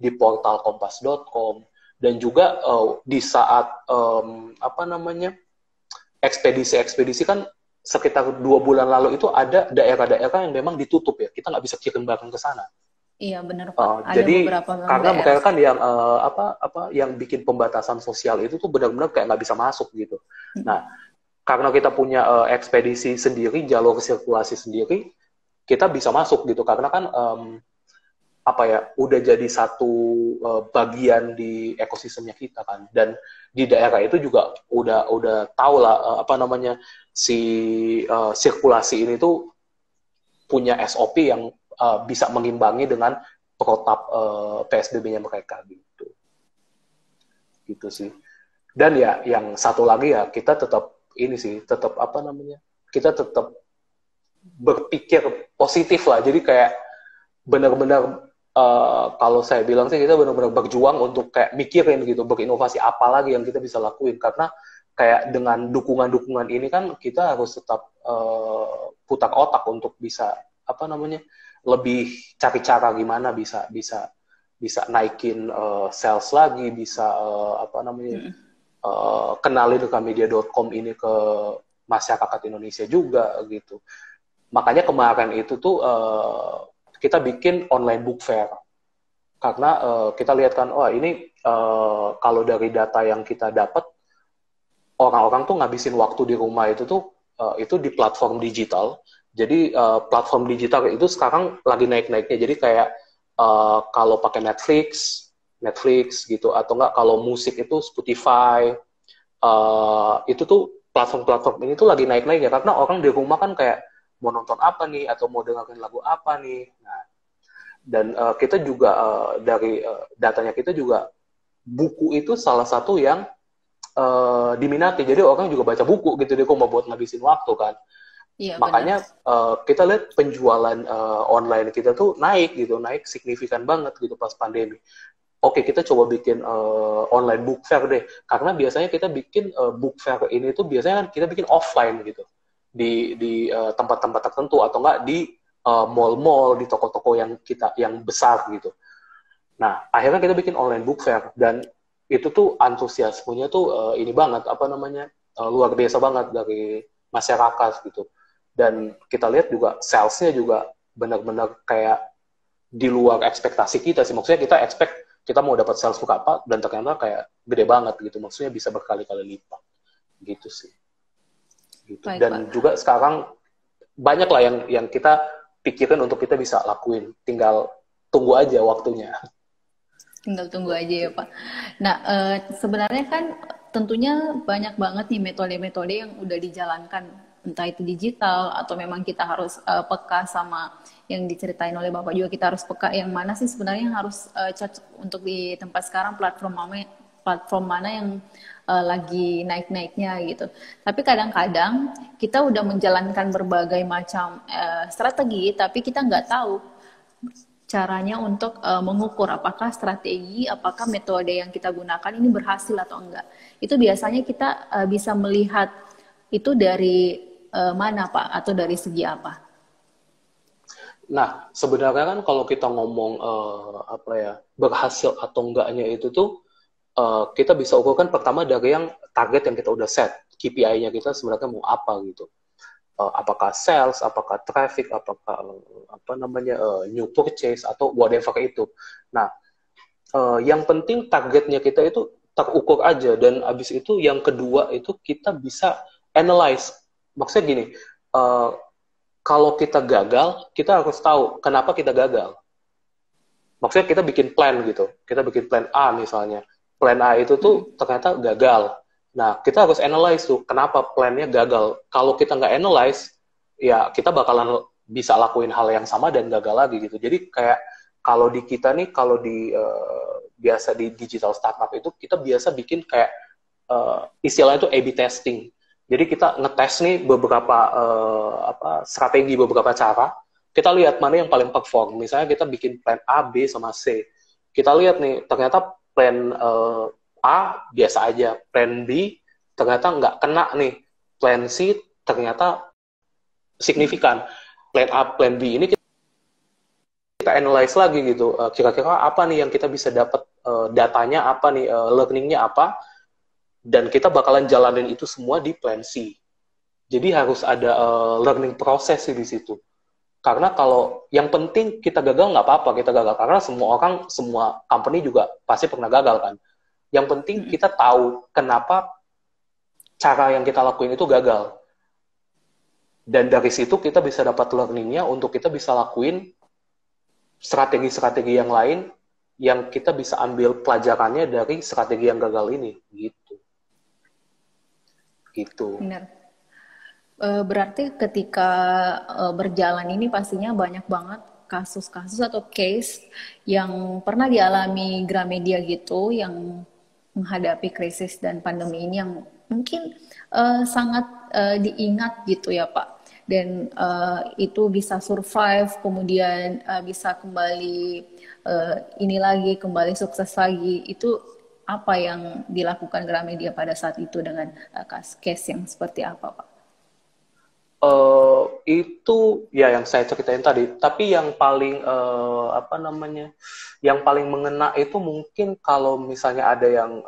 di portal kompas.com, dan juga di saat ekspedisi kan sekitar 2 bulan lalu itu ada daerah-daerah yang memang ditutup ya, kita nggak bisa kirim barang ke sana. Iya benar Pak. Ada Jadi beberapa karena mereka kan yang yang bikin pembatasan sosial itu tuh benar-benar kayak nggak bisa masuk gitu. Nah, karena kita punya ekspedisi sendiri, jalur sirkulasi sendiri, kita bisa masuk gitu. Karena kan udah jadi satu bagian di ekosistemnya kita kan. Dan di daerah itu juga udah tahu lah sirkulasi ini tuh punya SOP yang bisa mengimbangi dengan protap PSBB-nya mereka gitu. Gitu sih. Dan ya yang satu lagi ya kita tetap ini sih, tetap apa namanya, kita tetap berpikir positif lah. Jadi kayak benar-benar kalau saya bilang sih kita benar-benar berjuang untuk kayak mikirin gitu, berinovasi apa lagi yang kita bisa lakuin. Karena kayak dengan dukungan-dukungan ini kan kita harus tetap putar otak untuk bisa apa namanya, lebih cari cara gimana bisa bisa bisa naikin sales lagi, bisa apa namanya, kenalin ke media.com ini ke masyarakat Indonesia juga gitu. Makanya kemarin itu tuh kita bikin online book fair karena kita lihat kan, oh ini kalau dari data yang kita dapat, orang-orang tuh ngabisin waktu di rumah itu di platform digital. Jadi platform digital itu sekarang lagi naik-naiknya. Jadi kayak kalau pakai Netflix gitu, atau enggak kalau musik itu Spotify, itu tuh platform-platform ini tuh lagi naik-naiknya karena orang di rumah kan kayak mau nonton apa nih atau mau dengerin lagu apa nih. Nah, dan kita juga dari datanya kita juga buku itu salah satu yang diminati. Jadi orang juga baca buku gitu di rumah buat ngabisin waktu kan. Iya, Makanya benar. kita lihat penjualan online kita tuh naik gitu, naik signifikan banget gitu pas pandemi. Oke, kita coba bikin online book fair deh. Karena biasanya kita bikin book fair ini tuh biasanya kan kita bikin offline gitu. Di tempat-tempat tertentu atau enggak di mall-mall, di toko-toko yang besar gitu. Nah, akhirnya kita bikin online book fair dan itu tuh antusiasmenya tuh ini banget apa namanya, luar biasa banget dari masyarakat gitu. Dan kita lihat juga salesnya juga benar-benar kayak di luar ekspektasi kita sih. Maksudnya kita expect kita mau dapat sales berapa dan ternyata kayak gede banget gitu. Maksudnya bisa berkali-kali lipat gitu sih. Gitu. Baik, Dan Pak. juga sekarang banyak lah yang kita pikirin untuk kita bisa lakuin. Tinggal tunggu aja waktunya. Tinggal tunggu aja ya, Pak. Nah, sebenarnya kan tentunya banyak banget nih metode-metode yang udah dijalankan, entah itu digital atau memang kita harus peka sama yang diceritain oleh Bapak juga, kita harus peka yang mana sih sebenarnya yang harus cocok untuk di tempat sekarang, platform mana yang lagi naik-naiknya gitu. Tapi kadang-kadang kita udah menjalankan berbagai macam strategi, tapi kita nggak tahu caranya untuk mengukur apakah strategi, apakah metode yang kita gunakan ini berhasil atau enggak. Itu biasanya kita bisa melihat itu dari mana, Pak, atau dari segi apa? Nah, sebenarnya kan kalau kita ngomong apa ya, berhasil atau enggaknya itu tuh kita bisa ukurkan pertama dari yang target yang kita udah set, KPI-nya kita sebenarnya mau apa gitu. Apakah sales, apakah traffic, apakah apa namanya new purchase atau whatever itu. Nah, yang penting targetnya kita itu terukur aja dan abis itu yang kedua itu kita bisa analyze. Maksudnya gini, uh, kalau kita gagal, kita harus tahu kenapa kita gagal. Maksudnya kita bikin plan gitu, kita bikin plan A misalnya. Plan A itu tuh ternyata gagal. Nah, kita harus analyze tuh, kenapa plannya gagal. Kalau kita nggak analyze, ya kita bakalan bisa lakuin hal yang sama dan gagal lagi gitu. Jadi kayak kalau di kita nih, kalau di biasa di digital startup itu, kita biasa bikin kayak istilahnya itu A/B testing. Jadi kita ngetes nih beberapa strategi, beberapa cara. Kita lihat mana yang paling perform. Misalnya kita bikin plan A, B, sama C. Kita lihat nih, ternyata plan A biasa aja, plan B ternyata nggak kena nih, plan C ternyata signifikan. Plan A, plan B ini kita analyze lagi gitu, kira-kira apa nih yang kita bisa dapat datanya apa nih, learningnya apa, dan kita bakalan jalanin itu semua di plan C. Jadi harus ada learning process di situ. Karena kalau yang penting kita gagal nggak apa-apa, kita gagal karena semua orang, semua company juga pasti pernah gagal kan. Yang penting kita tahu kenapa cara yang kita lakuin itu gagal. Dan dari situ kita bisa dapat learningnya untuk kita bisa lakuin strategi-strategi yang lain yang kita bisa ambil pelajarannya dari strategi yang gagal ini. Gitu. Benar. Berarti ketika berjalan ini pastinya banyak banget kasus-kasus atau case yang pernah dialami Gramedia gitu, yang menghadapi krisis dan pandemi ini yang mungkin sangat diingat gitu ya Pak. Dan itu bisa survive, kemudian bisa kembali ini lagi, kembali sukses lagi. Itu apa yang dilakukan Gramedia pada saat itu dengan case yang seperti apa Pak? Itu ya yang saya ceritain tadi. Tapi yang paling apa namanya, yang paling mengena itu mungkin kalau misalnya ada yang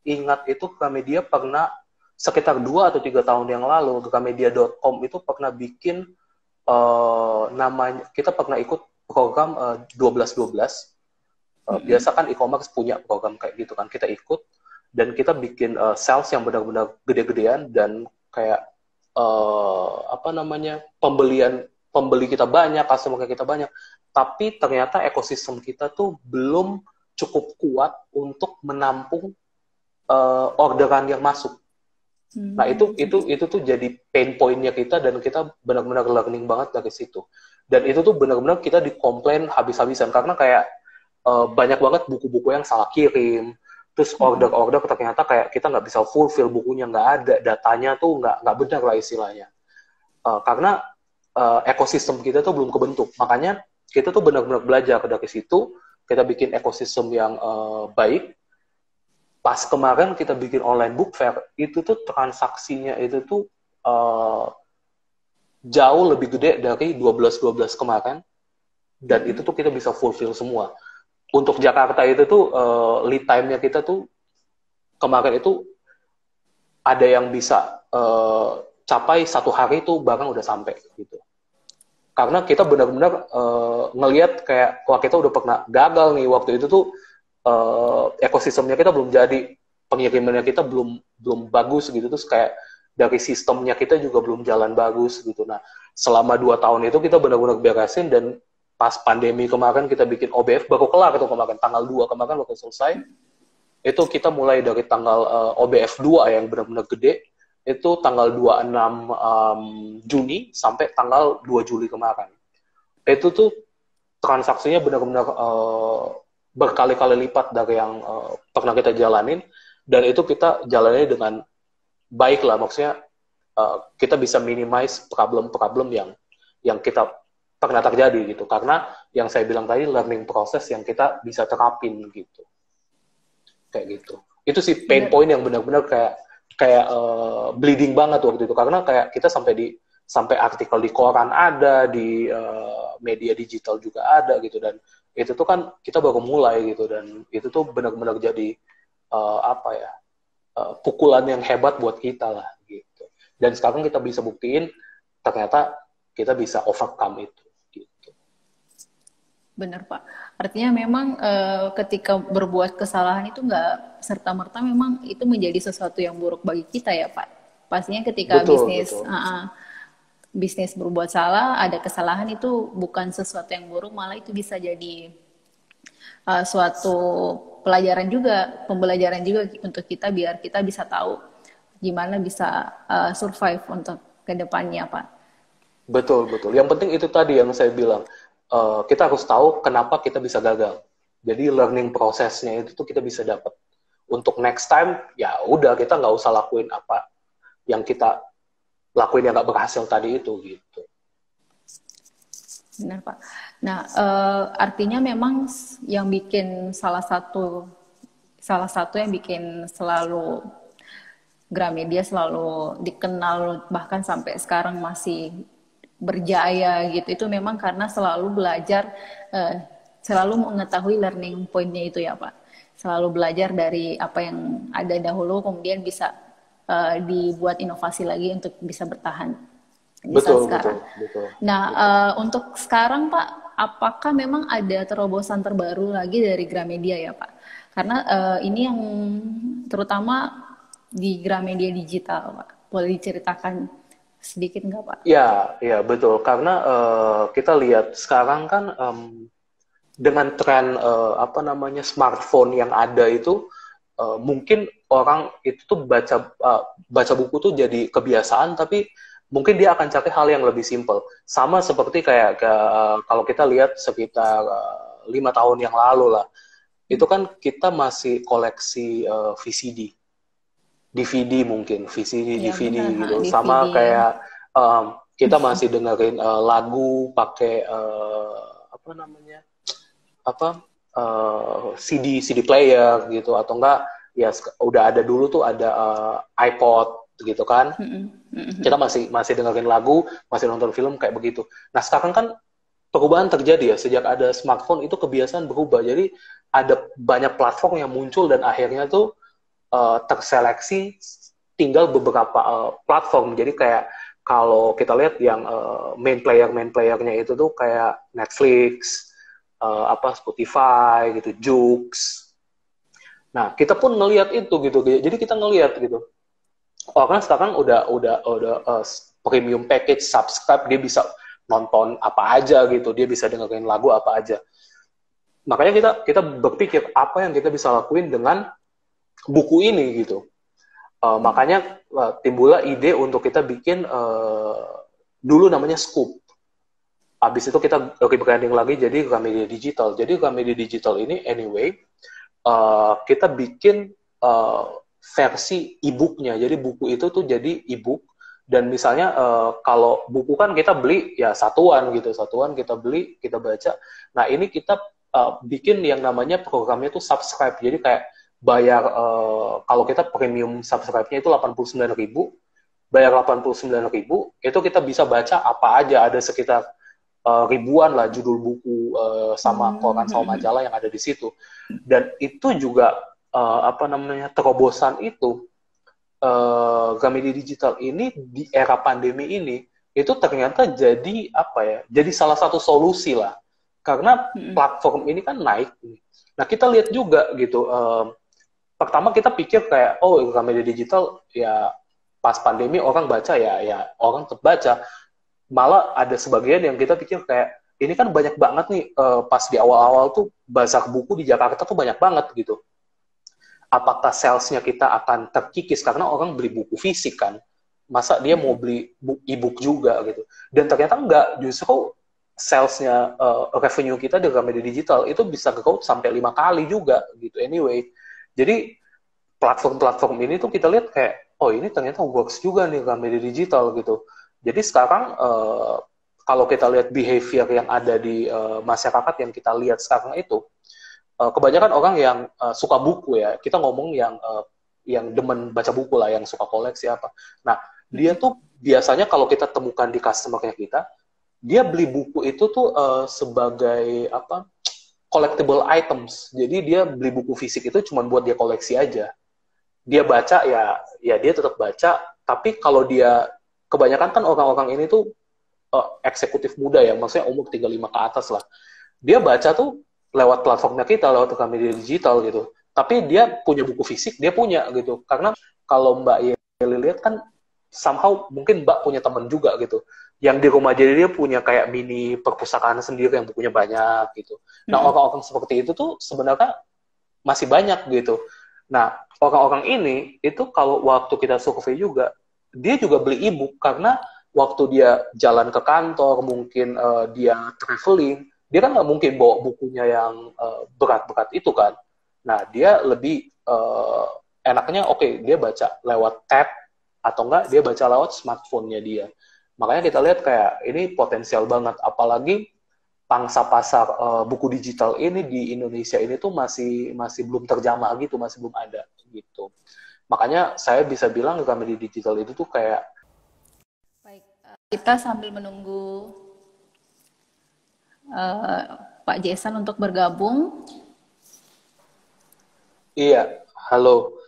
ingat itu Gramedia pernah sekitar 2 atau 3 tahun yang lalu Gramedia.com itu pernah bikin namanya, kita pernah ikut program 12-12. Biasa kan e-commerce punya program kayak gitu kan, kita ikut dan kita bikin sales yang benar-benar gede-gedean dan kayak apa namanya, pembeli kita banyak, customer kita banyak, tapi ternyata ekosistem kita tuh belum cukup kuat untuk menampung orderan yang masuk. Nah itu tuh jadi pain point-nya kita dan kita benar-benar learning banget dari situ. Dan itu tuh benar-benar kita dikomplain habis-habisan karena kayak banyak banget buku-buku yang salah kirim. Terus order-order ternyata kayak kita nggak bisa fulfill, bukunya nggak ada, datanya tuh nggak benar lah istilahnya. Karena ekosistem kita tuh belum kebentuk. Makanya kita tuh benar-benar belajar dari situ, kita bikin ekosistem yang baik. Pas kemarin kita bikin online book fair, itu tuh transaksinya itu tuh jauh lebih gede dari 12-12 kemarin. Dan itu tuh kita bisa fulfill semua. Untuk Jakarta itu tuh lead time-nya kita tuh kemarin itu ada yang bisa capai 1 hari itu barang udah sampai gitu. Karena kita benar-benar ngelihat kayak wah kita udah pernah gagal nih waktu itu tuh ekosistemnya kita belum jadi, pengirimannya kita belum bagus gitu, terus kayak dari sistemnya kita juga belum jalan bagus gitu. Nah selama 2 tahun itu kita benar-benar beresin dan pas pandemi kemarin kita bikin OBF baru kelar itu kemarin, tanggal 2 kemarin baru selesai. Itu kita mulai dari tanggal OBF 2 yang benar-benar gede, itu tanggal 26 Juni sampai tanggal 2 Juli kemarin. Itu tuh transaksinya benar-benar berkali-kali lipat dari yang pernah kita jalanin, dan itu kita jalani dengan baik lah, maksudnya kita bisa minimize problem-problem yang kita pernah terjadi gitu, karena yang saya bilang tadi learning proses yang kita bisa terapin gitu, kayak gitu. Itu sih pain point yang benar-benar kayak bleeding banget waktu itu, karena kayak kita sampai artikel di koran ada, di media digital juga ada gitu, dan itu tuh kan kita baru mulai gitu, dan itu tuh benar-benar jadi apa ya, pukulan yang hebat buat kita lah gitu. Dan sekarang kita bisa buktiin ternyata kita bisa overcome itu. Benar Pak. Artinya memang ketika berbuat kesalahan itu nggak serta-merta memang itu menjadi sesuatu yang buruk bagi kita ya Pak. Pastinya ketika bisnis berbuat salah, ada kesalahan, itu bukan sesuatu yang buruk, malah itu bisa jadi suatu pelajaran juga, pembelajaran juga untuk kita biar kita bisa tahu gimana bisa survive untuk kedepannya Pak. Betul. Yang penting itu tadi yang saya bilang. Kita harus tahu kenapa kita bisa gagal. Jadi learning prosesnya itu tuh kita bisa dapat. Untuk next time, ya udah kita nggak usah lakuin apa yang kita lakuin yang nggak berhasil tadi itu gitu. Benar Pak. Nah, artinya memang yang bikin salah satu yang bikin selalu Gramedia selalu dikenal bahkan sampai sekarang masih berjaya gitu, itu memang karena selalu belajar, selalu mengetahui learning point-nya itu ya Pak, selalu belajar dari apa yang ada dahulu kemudian bisa dibuat inovasi lagi untuk bisa bertahan. Betul. Nah untuk sekarang Pak, apakah memang ada terobosan terbaru lagi dari Gramedia ya Pak? Karena ini yang terutama di Gramedia digital Pak, boleh diceritakan sedikit nggak Pak? Ya betul. Karena kita lihat sekarang kan dengan tren apa namanya smartphone yang ada itu, mungkin orang itu tuh baca buku tuh jadi kebiasaan, tapi mungkin dia akan cari hal yang lebih simpel. Sama seperti kayak kalau kita lihat sekitar 5 tahun yang lalu lah, itu kan kita masih koleksi VCD, DVD mungkin, VCD, Ya DVD benar, gitu. DVD. Sama kayak kita masih dengerin lagu pakai apa namanya, apa CD player gitu, atau enggak ya udah ada dulu tuh ada iPod gitu kan. Kita masih dengerin lagu, masih nonton film kayak begitu. Nah sekarang kan perubahan terjadi ya, sejak ada smartphone itu kebiasaan berubah. Jadi ada banyak platform yang muncul dan akhirnya tuh terseleksi tinggal beberapa platform. Jadi kayak kalau kita lihat yang main playernya itu tuh kayak Netflix, Spotify gitu, Joox. Nah kita pun ngelihat itu gitu. Jadi kita ngelihat gitu. Orang sekarang udah premium package, subscribe, dia bisa nonton apa aja gitu, dia bisa dengerin lagu apa aja. Makanya kita berpikir apa yang kita bisa lakuin dengan buku ini gitu. Makanya timbullah ide untuk kita bikin dulu namanya Scoop. Habis itu kita rebranding lagi jadi Gramedia Digital. Jadi Gramedia Digital ini anyway kita bikin versi e-booknya. Jadi buku itu tuh jadi e-book. Dan misalnya kalau buku kan kita beli ya satuan gitu, satuan kita beli, kita baca. Nah ini kita bikin yang namanya programnya tuh subscribe. Jadi kayak bayar, kalau kita premium subscribe-nya itu 89.000, bayar 89.000, itu kita bisa baca apa aja, ada sekitar ribuan lah judul buku sama koran sama majalah yang ada di situ. Dan itu juga terobosan itu. Gramedia Digital ini di era pandemi ini itu ternyata jadi jadi salah satu solusi lah, karena platform ini kan naik. Nah kita lihat juga gitu, pertama kita pikir kayak Gramedia Digital ya pas pandemi orang baca ya orang tetap baca, malah ada sebagian yang kita pikir kayak ini kan banyak banget nih, pas di awal-awal tuh bazar buku di Jakarta tuh banyak banget gitu. Apakah salesnya kita akan terkikis karena orang beli buku fisik kan, masa dia mau beli e-book juga gitu. Dan ternyata enggak, justru salesnya, revenue kita di Gramedia Digital itu bisa growth sampai 5 kali juga gitu anyway. Jadi platform-platform ini tuh kita lihat kayak ini ternyata works juga nih Gramedia Digital gitu. Jadi sekarang kalau kita lihat behavior yang ada di masyarakat yang kita lihat sekarang itu, kebanyakan orang yang suka buku ya, kita ngomong yang demen baca buku lah, yang suka koleksi apa. Nah, dia tuh biasanya kalau kita temukan di customer-nya kita, dia beli buku itu tuh sebagai collectible items. Jadi dia beli buku fisik itu cuma buat dia koleksi aja. Dia baca ya dia tetap baca, tapi kalau dia, kebanyakan kan orang-orang ini tuh eksekutif muda ya, maksudnya umur 35 ke atas lah. Dia baca tuh lewat platformnya kita, lewat Gramedia Digital gitu. Tapi dia punya buku fisik, dia punya gitu. Karena kalau Mbak Yeli lihat kan, somehow mungkin Mbak punya teman juga gitu, yang di rumah jadi dia punya kayak mini perpustakaan sendiri yang bukunya banyak gitu. Nah orang-orang seperti itu tuh sebenarnya masih banyak gitu. Nah orang-orang ini itu kalau waktu kita survei juga, dia juga beli e-book karena waktu dia jalan ke kantor, mungkin dia traveling, dia kan nggak mungkin bawa bukunya yang berat-berat itu kan. Nah, dia lebih enaknya dia baca lewat tab, atau enggak dia baca lewat smartphone-nya dia. Makanya kita lihat kayak ini potensial banget. Apalagi pangsa pasar buku digital ini di Indonesia ini tuh masih belum terjamah gitu, masih belum ada gitu. Makanya saya bisa bilang Gramedia Digital itu tuh kayak... Baik, kita sambil menunggu Pak Jason untuk bergabung. Iya, halo.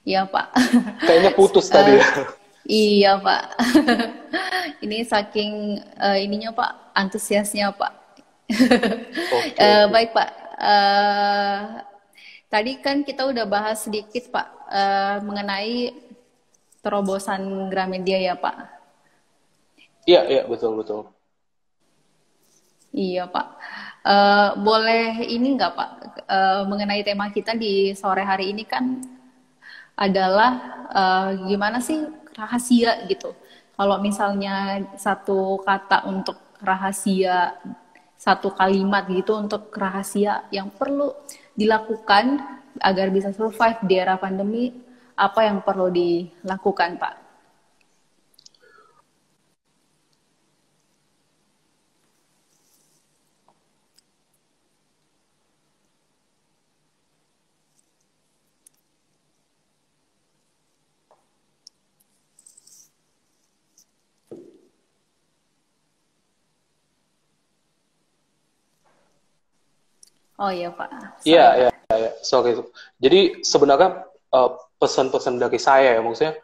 Iya Pak. Kayaknya putus tadi ya. Iya Pak. Ini saking ininya Pak, antusiasnya Pak. Okay. Baik Pak. Tadi kan kita udah bahas sedikit Pak mengenai terobosan Gramedia ya Pak. Iya betul. Iya Pak. Boleh ini nggak Pak, mengenai tema kita di sore hari ini kan adalah gimana sih rahasia gitu. Kalau misalnya satu kata untuk rahasia, satu kalimat gitu untuk rahasia yang perlu dilakukan agar bisa survive di era pandemi? Apa yang perlu dilakukan, Pak? Oh iya, Pak. Iya, Sorry, iya, Pak. iya. Sorry. Jadi sebenarnya pesan-pesan dari saya ya, maksudnya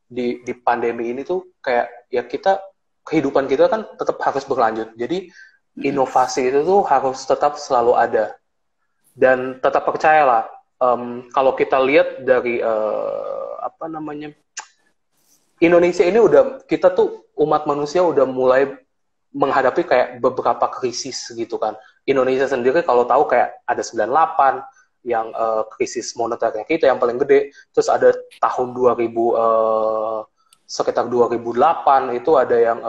di pandemi ini tuh kayak ya kita kehidupan kita kan tetap harus berlanjut. Jadi inovasi itu tuh harus tetap selalu ada dan tetap percayalah. Kalau kita lihat dari apa namanya Indonesia ini udah kita tuh umat manusia udah mulai menghadapi kayak beberapa krisis gitu kan. Indonesia sendiri kalau tahu kayak ada 98 yang krisis moneternya kita yang paling gede, terus ada tahun 2000 sekitar 2008 itu ada yang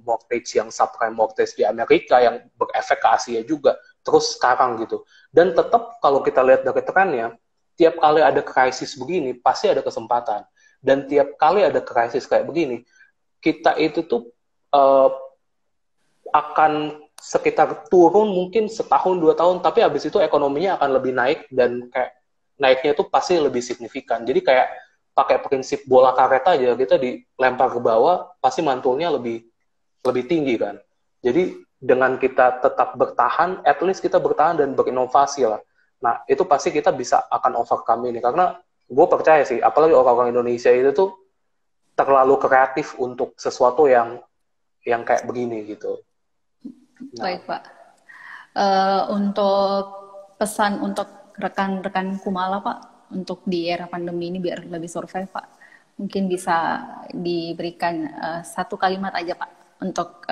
mortgage yang subprime mortgage di Amerika yang berefek ke Asia juga. Terus sekarang gitu. Dan tetap kalau kita lihat dari trennya, tiap kali ada krisis begini pasti ada kesempatan. Dan tiap kali ada krisis kayak begini, kita itu tuh akan sekitar turun mungkin setahun 2 tahun, tapi habis itu ekonominya akan lebih naik dan kayak naiknya itu pasti lebih signifikan. Jadi kayak pakai prinsip bola karet aja, kita dilempar ke bawah pasti mantulnya lebih tinggi kan. Jadi dengan kita tetap bertahan, at least kita bertahan dan berinovasi lah. Nah itu pasti kita bisa akan overcome ini karena gue percaya sih, apalagi orang-orang Indonesia itu tuh terlalu kreatif untuk sesuatu yang kayak begini gitu. Nah, Baik, Pak. Untuk pesan untuk rekan-rekan Kumala, Pak, untuk di era pandemi ini biar lebih survive, Pak. Mungkin bisa diberikan satu kalimat aja, Pak, untuk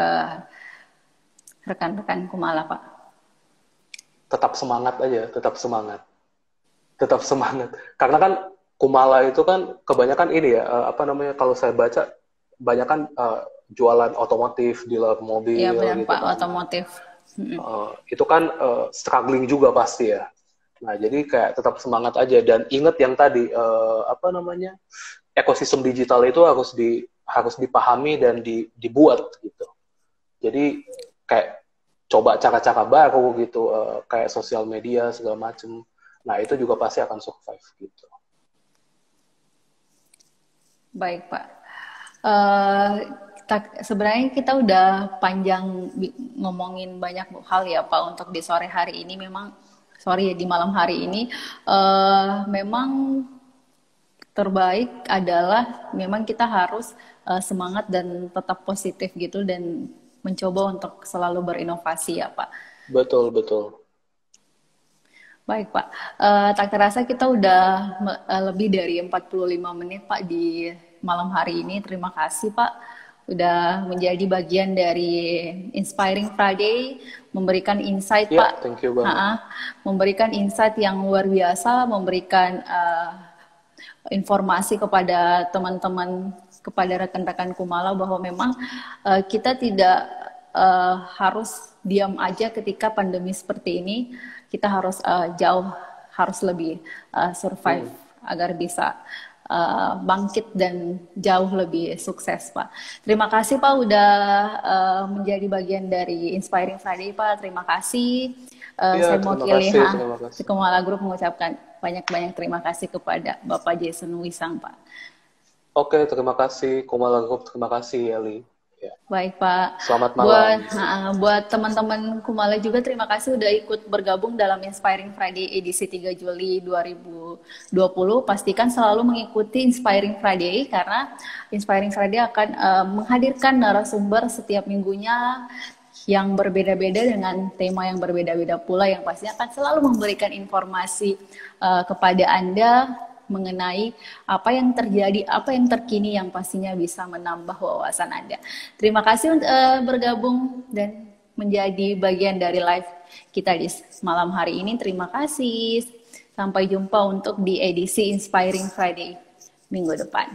rekan-rekan Kumala, Pak. tetap semangat aja, tetap semangat. Tetap semangat. Karena kan Kumala itu kan kebanyakan ini ya, apa namanya, kalau saya baca, banyak kan jualan otomotif, dealer Iya, mobil benar, gitu Pak, kan. otomotif. Itu kan struggling juga pasti ya. Nah, jadi kayak tetap semangat aja dan ingat yang tadi apa namanya? Ekosistem digital itu harus dipahami dan dibuat gitu. Jadi kayak coba cara-cara baru gitu, kayak sosial media segala macem. Nah, itu juga pasti akan survive gitu. Baik, Pak. Sebenarnya kita udah panjang ngomongin banyak hal ya, Pak, untuk di sore hari ini. Memang, sorry ya, di malam hari ini, memang terbaik adalah memang kita harus semangat dan tetap positif gitu dan mencoba untuk selalu berinovasi ya, Pak. Betul, betul. Baik, Pak. Tak terasa kita udah lebih dari 45 menit, Pak, di malam hari ini. Terima kasih, Pak, udah menjadi bagian dari Inspiring Friday, memberikan insight, Ya, Pak. thank you banget. Memberikan insight yang luar biasa, memberikan informasi kepada teman-teman, kepada rekan-rekan Kumala bahwa memang kita tidak harus diam aja ketika pandemi seperti ini. Kita harus harus lebih survive agar bisa bangkit dan jauh lebih sukses, Pak. Terima kasih, Pak, udah menjadi bagian dari Inspiring Friday, Pak. Terima kasih. Iya, Saya terima mewakili kasih, terima kasih. Kumala Group mengucapkan banyak-banyak terima kasih kepada Bapak Jason Wisang, Pak. Oke, terima kasih. Kumala Group, terima kasih, Eli. Ya. Baik, Pak. Selamat malam. Buat teman-teman Kumala juga terima kasih udah ikut bergabung dalam Inspiring Friday edisi 3 Juli 2020. Pastikan selalu mengikuti Inspiring Friday karena Inspiring Friday akan menghadirkan narasumber setiap minggunya yang berbeda-beda dengan tema yang berbeda-beda pula yang pastinya akan selalu memberikan informasi kepada Anda mengenai apa yang terjadi, apa yang terkini yang pastinya bisa menambah wawasan Anda. Terima kasih untuk bergabung dan menjadi bagian dari live kita di malam hari ini. Terima kasih. Sampai jumpa untuk di edisi Inspiring Friday minggu depan.